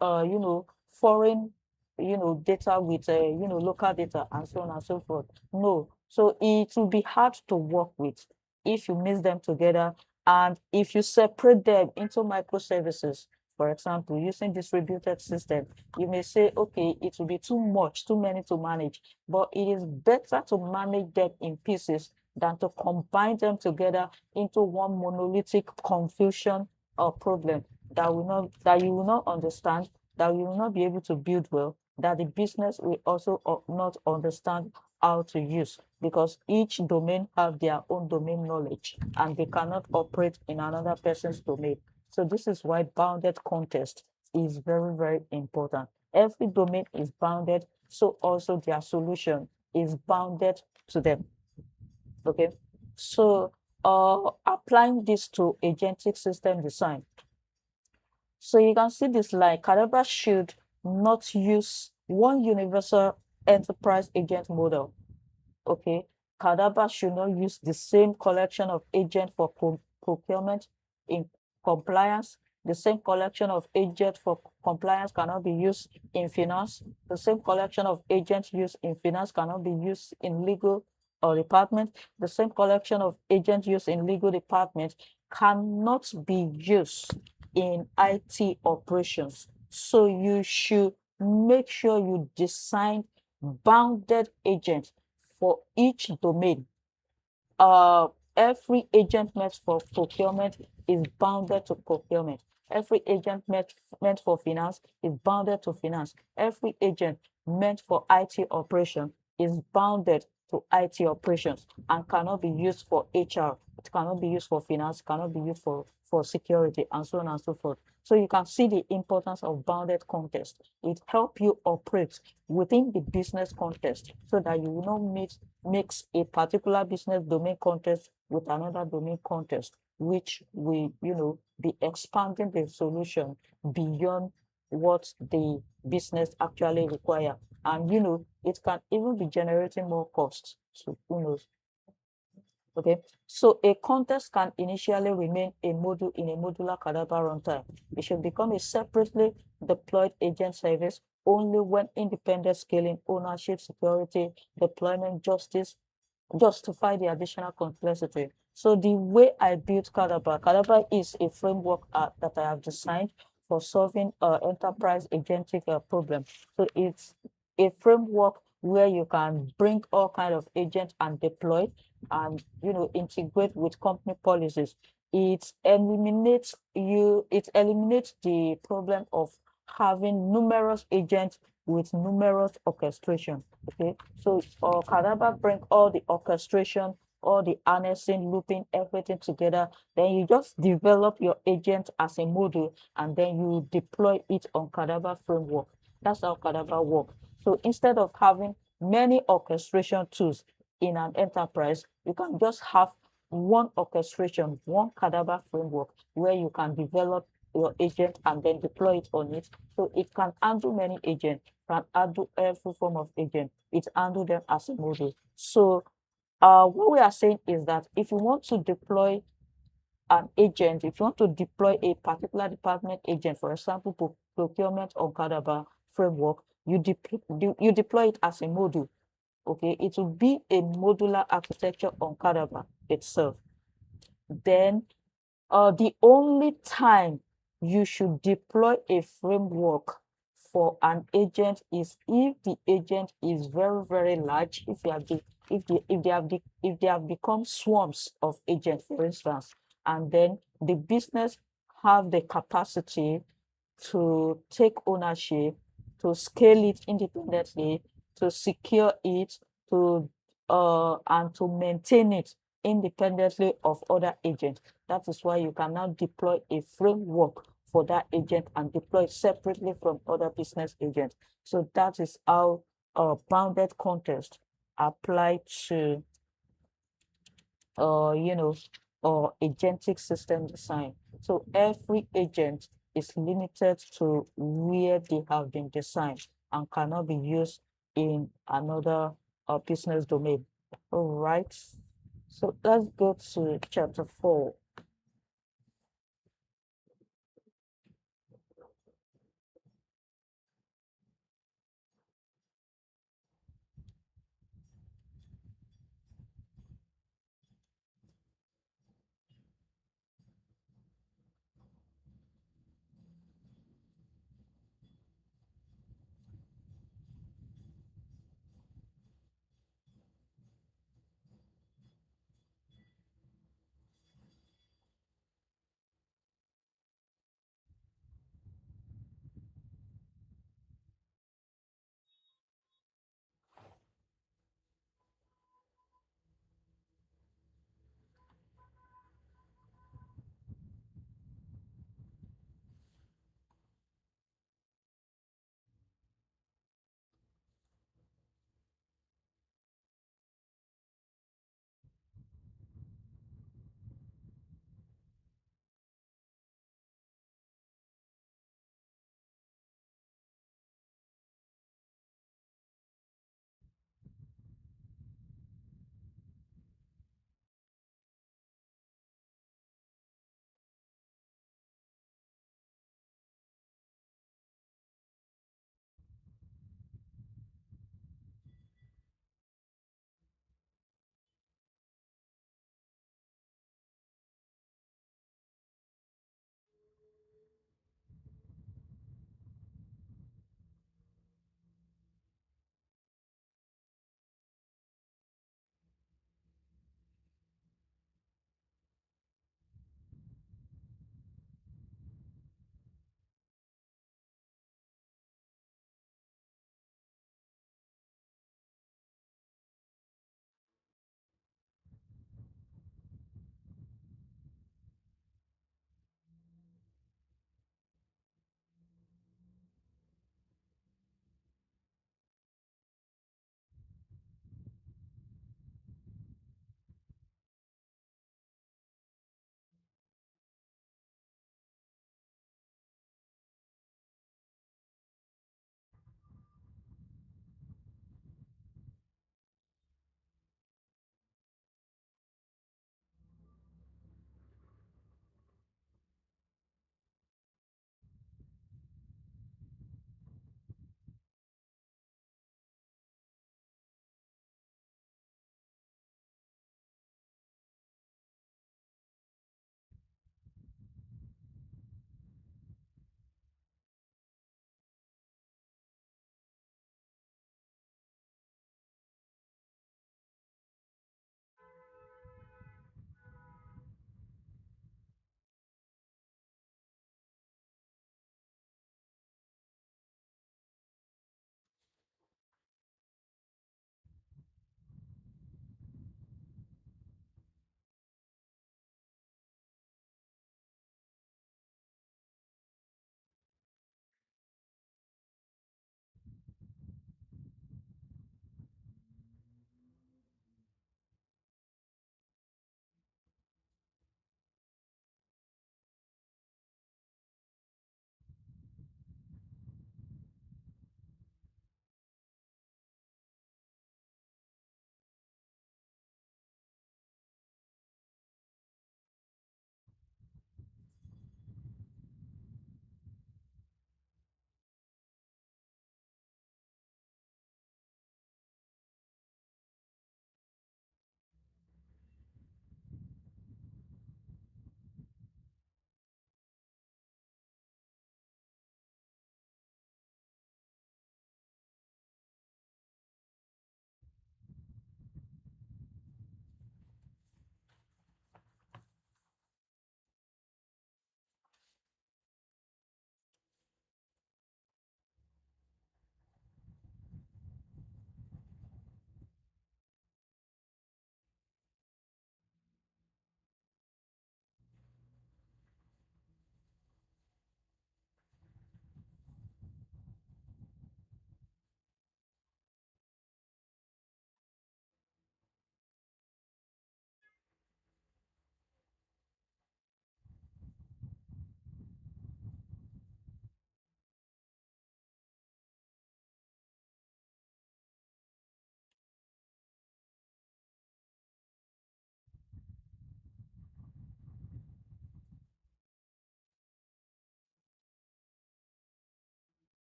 foreign data with local data, and so on and so forth. No, so it will be hard to work with if you mix them together, and if you separate them into microservices. For example, using distributed system, you may say, okay, it will be too many to manage, but it is better to manage them in pieces than to combine them together into one monolithic confusion or problem that you will not understand, that you will not be able to build well, that the business will also not understand how to use, because each domain have their own domain knowledge and they cannot operate in another person's domain. So this is why bounded context is very, very important. Every domain is bounded, so also their solution is bounded to them. Okay, so applying this to agentic system design. So you can see this line, CADABA should not use one universal enterprise agent model. Okay, CADABA should not use the same collection of agents for procurement in compliance. The same collection of agents for compliance cannot be used in finance. The same collection of agents used in finance cannot be used in legal or department. The same collection of agents used in legal department cannot be used in IT operations. So you should make sure you design bounded agents for each domain. Every agent meant for procurement is bounded to procurement. Every agent meant for finance is bounded to finance. Every agent meant for IT operation is bounded to IT operations and cannot be used for HR. It cannot be used for finance, cannot be used for security, and so on and so forth. So you can see the importance of bounded context. It helps you operate within the business context so that you will not mix a particular business domain context with another domain context, which will, be expanding the solution beyond what the business actually require. And, it can even be generating more costs. So who knows? Okay, so a context can initially remain a module in a modular CADABA runtime. It should become a separately deployed agent service only when independent scaling, ownership, security, deployment, justify the additional complexity. So the way I built CADABA is a framework that I have designed for solving enterprise agentic problem. So it's a framework where you can bring all kind of agents and deploy and integrate with company policies. It eliminates the problem of having numerous agents with numerous orchestration. Okay, so CADABA bring all the orchestration, all the harnessing, looping, everything together. Then you just develop your agent as a module, and then you deploy it on CADABA framework. That's how CADABA works. So instead of having many orchestration tools in an enterprise, you can just have one orchestration, one CADABA framework where you can develop your agent and then deploy it on it. So it can handle many agents, can handle every form of agent. It handle them as a module. So what we are saying is that if you want to deploy an agent, if you want to deploy a particular department agent, for example, procurement or CADABA framework, you deploy it as a module. Okay, it will be a modular architecture on CADABA itself. Then the only time you should deploy a framework for an agent is if the agent is very, very large. If they have become swarms of agents, for instance, and then the business have the capacity to take ownership, to scale it independently, to secure it, to and to maintain it independently of other agents. That is why you can now deploy a framework for that agent and deploy it separately from other business agents. So that is how bounded context apply to agentic system design. So every agent is limited to where they have been designed and cannot be used in another business domain. All right. So let's go to chapter 4.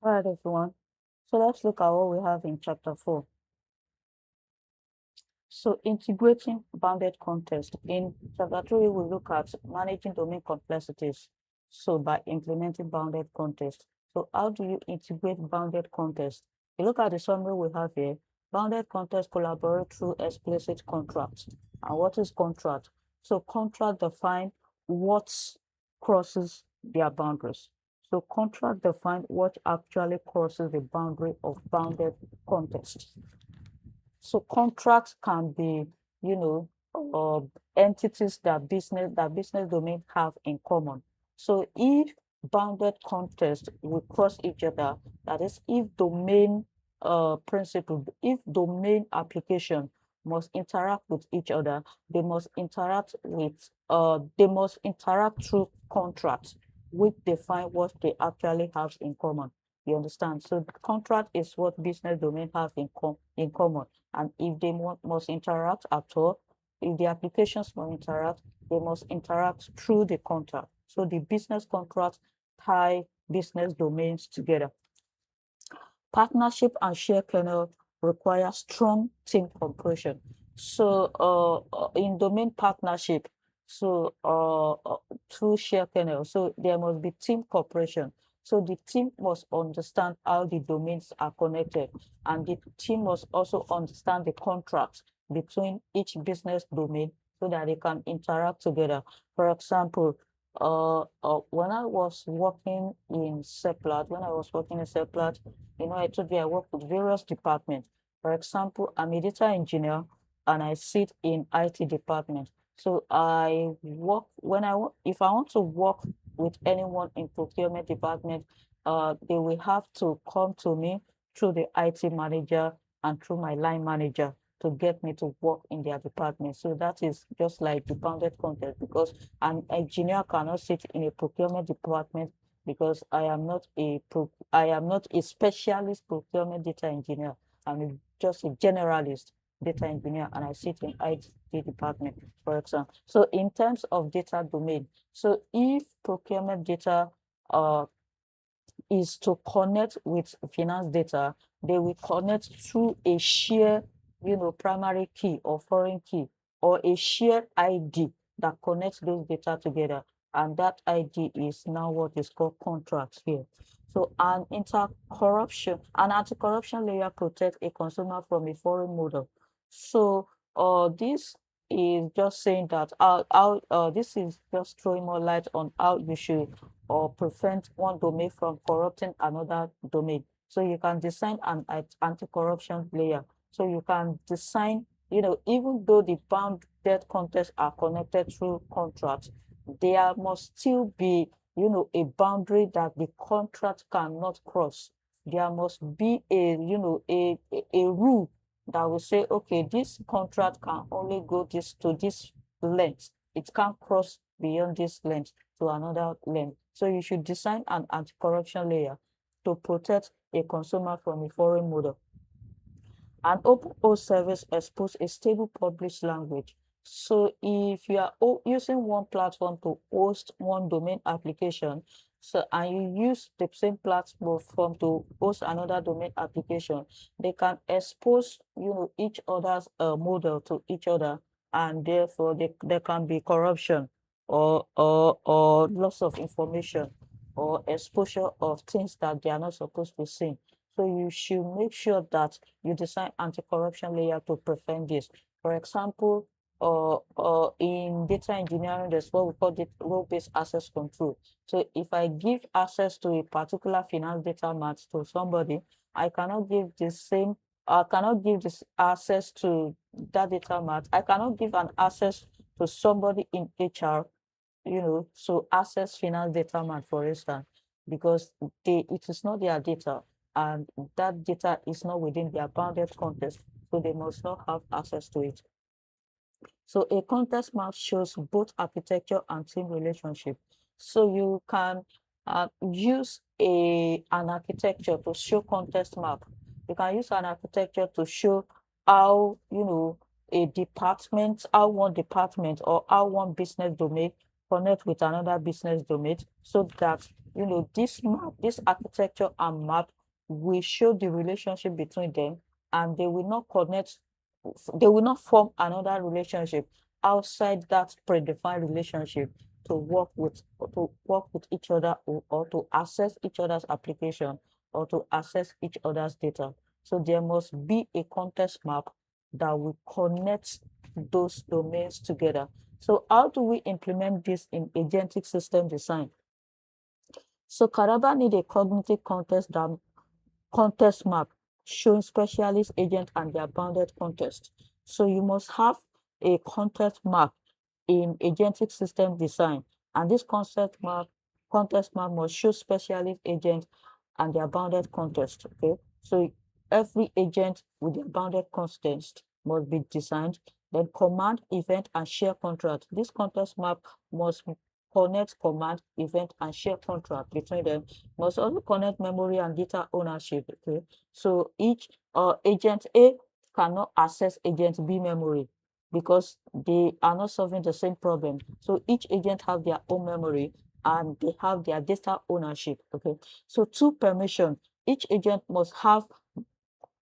All right, everyone. So let's look at what we have in chapter 4. So integrating bounded context. In chapter 3, we look at managing domain complexities. So by implementing bounded context. So how do you integrate bounded context? You look at the summary we have here. Bounded context collaborate through explicit contract. And what is contract? So contract define what crosses their boundaries. So contract define what actually crosses the boundary of bounded context. So contracts can be, you know, entities that business domain have in common. So if bounded context will cross each other, that is, if domain principle, if domain application must interact with each other, they must interact through contracts, which define what they actually have in common. You understand? So the contract is what business domain have in common. And if they must interact at all, if the applications must interact, they must interact through the contract. So the business contract tie business domains together. Partnership and share kernel require strong team cooperation. So in domain partnership, so through share kernel, so there must be team cooperation. So the team must understand how the domains are connected, and the team must also understand the contracts between each business domain so that they can interact together. For example, when I was working in Seplat, I told you I work with various departments. For example, I'm a data engineer and I sit in IT department. So I work if I want to work with anyone in procurement department, they will have to come to me through the IT manager and through my line manager to get me to work in their department. So that is just like the bounded context, because an engineer cannot sit in a procurement department because I am not a specialist procurement data engineer. I'm just a generalist data engineer, and I sit in IT department, for example. So in terms of data domain, so if procurement data is to connect with finance data, they will connect through a shared, primary key or foreign key, or a shared ID that connects those data together. And that ID is now what is called contract here. So an anti-corruption layer protects a consumer from a foreign model. So this is just saying that this is just throwing more light on how you should or prevent one domain from corrupting another domain. So you can design an anti-corruption layer. So you can design, even though the bounded contexts are connected through contracts, there must still be, a boundary that the contract cannot cross. There must be a rule that will say, okay, this contract can only go to this length. It can't cross beyond this length to another length. So you should design an anti-corruption layer to protect a consumer from a foreign model. An open host service exposes a stable published language. So if you are using one platform to host one domain application, and you use the same platform to host another domain application, they can expose each other's model to each other, and therefore there can be corruption or loss of information or exposure of things that they are not supposed to see. So you should make sure that you design anti-corruption layer to prevent this. For example, in data engineering, there's what we call the role-based access control. So if I give access to a particular finance data match to somebody, I cannot give this access to that data match. I cannot give an access to somebody in HR, so access finance data match, for instance, because it is not their data, and that data is not within their bounded context, so they must not have access to it. So a context map shows both architecture and team relationship. So you can use an architecture to show context map. You can use an architecture to show how, how one department or how one business domain connect with another business domain, so that this map, this architecture and map will show the relationship between them, and they will not connect, they will not form another relationship outside that predefined relationship to work with each other, or to access each other's application, or to access each other's data. So there must be a context map that will connect those domains together. So how do we implement this in agentic system design? So CADABA need a cognitive context map showing specialist agent and their bounded context. So you must have a context map in agentic system design, and this context map must show specialist agent and their bounded context. Okay, so every agent with their bounded context must be designed. Then command, event, and share contract. This context map must connect command, event, and share contract between them. Must also connect memory and data ownership. Okay, so each agent A cannot access agent B memory because they are not solving the same problem. So each agent have their own memory and they have their data ownership. Okay, so two permission. Each agent must have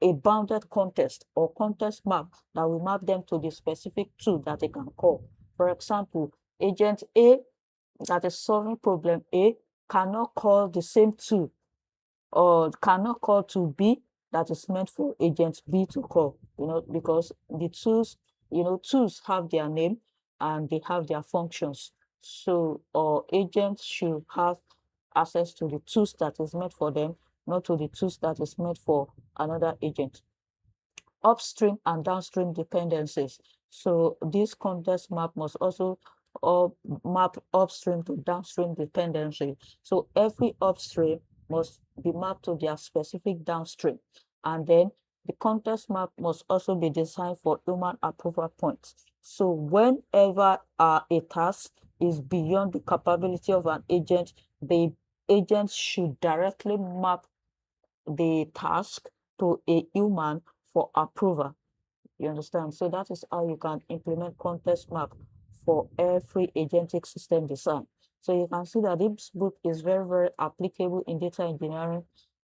a bounded context or context map that will map them to the specific tool that they can call. For example, agent A that is solving problem A cannot call the same tool, or cannot call to B that is meant for agent B to call, because the tools, tools have their name and they have their functions. So agents should have access to the tools that is meant for them, not to the tools that is meant for another agent. Upstream and downstream dependencies. So this context map must also map upstream to downstream dependency. So every upstream must be mapped to their specific downstream. And then the context map must also be designed for human approval points. So whenever a task is beyond the capability of an agent, the agent should directly map the task to a human for approval. You understand? So that is how you can implement context map for every agentic system design. So you can see that this book is very, very applicable in data engineering,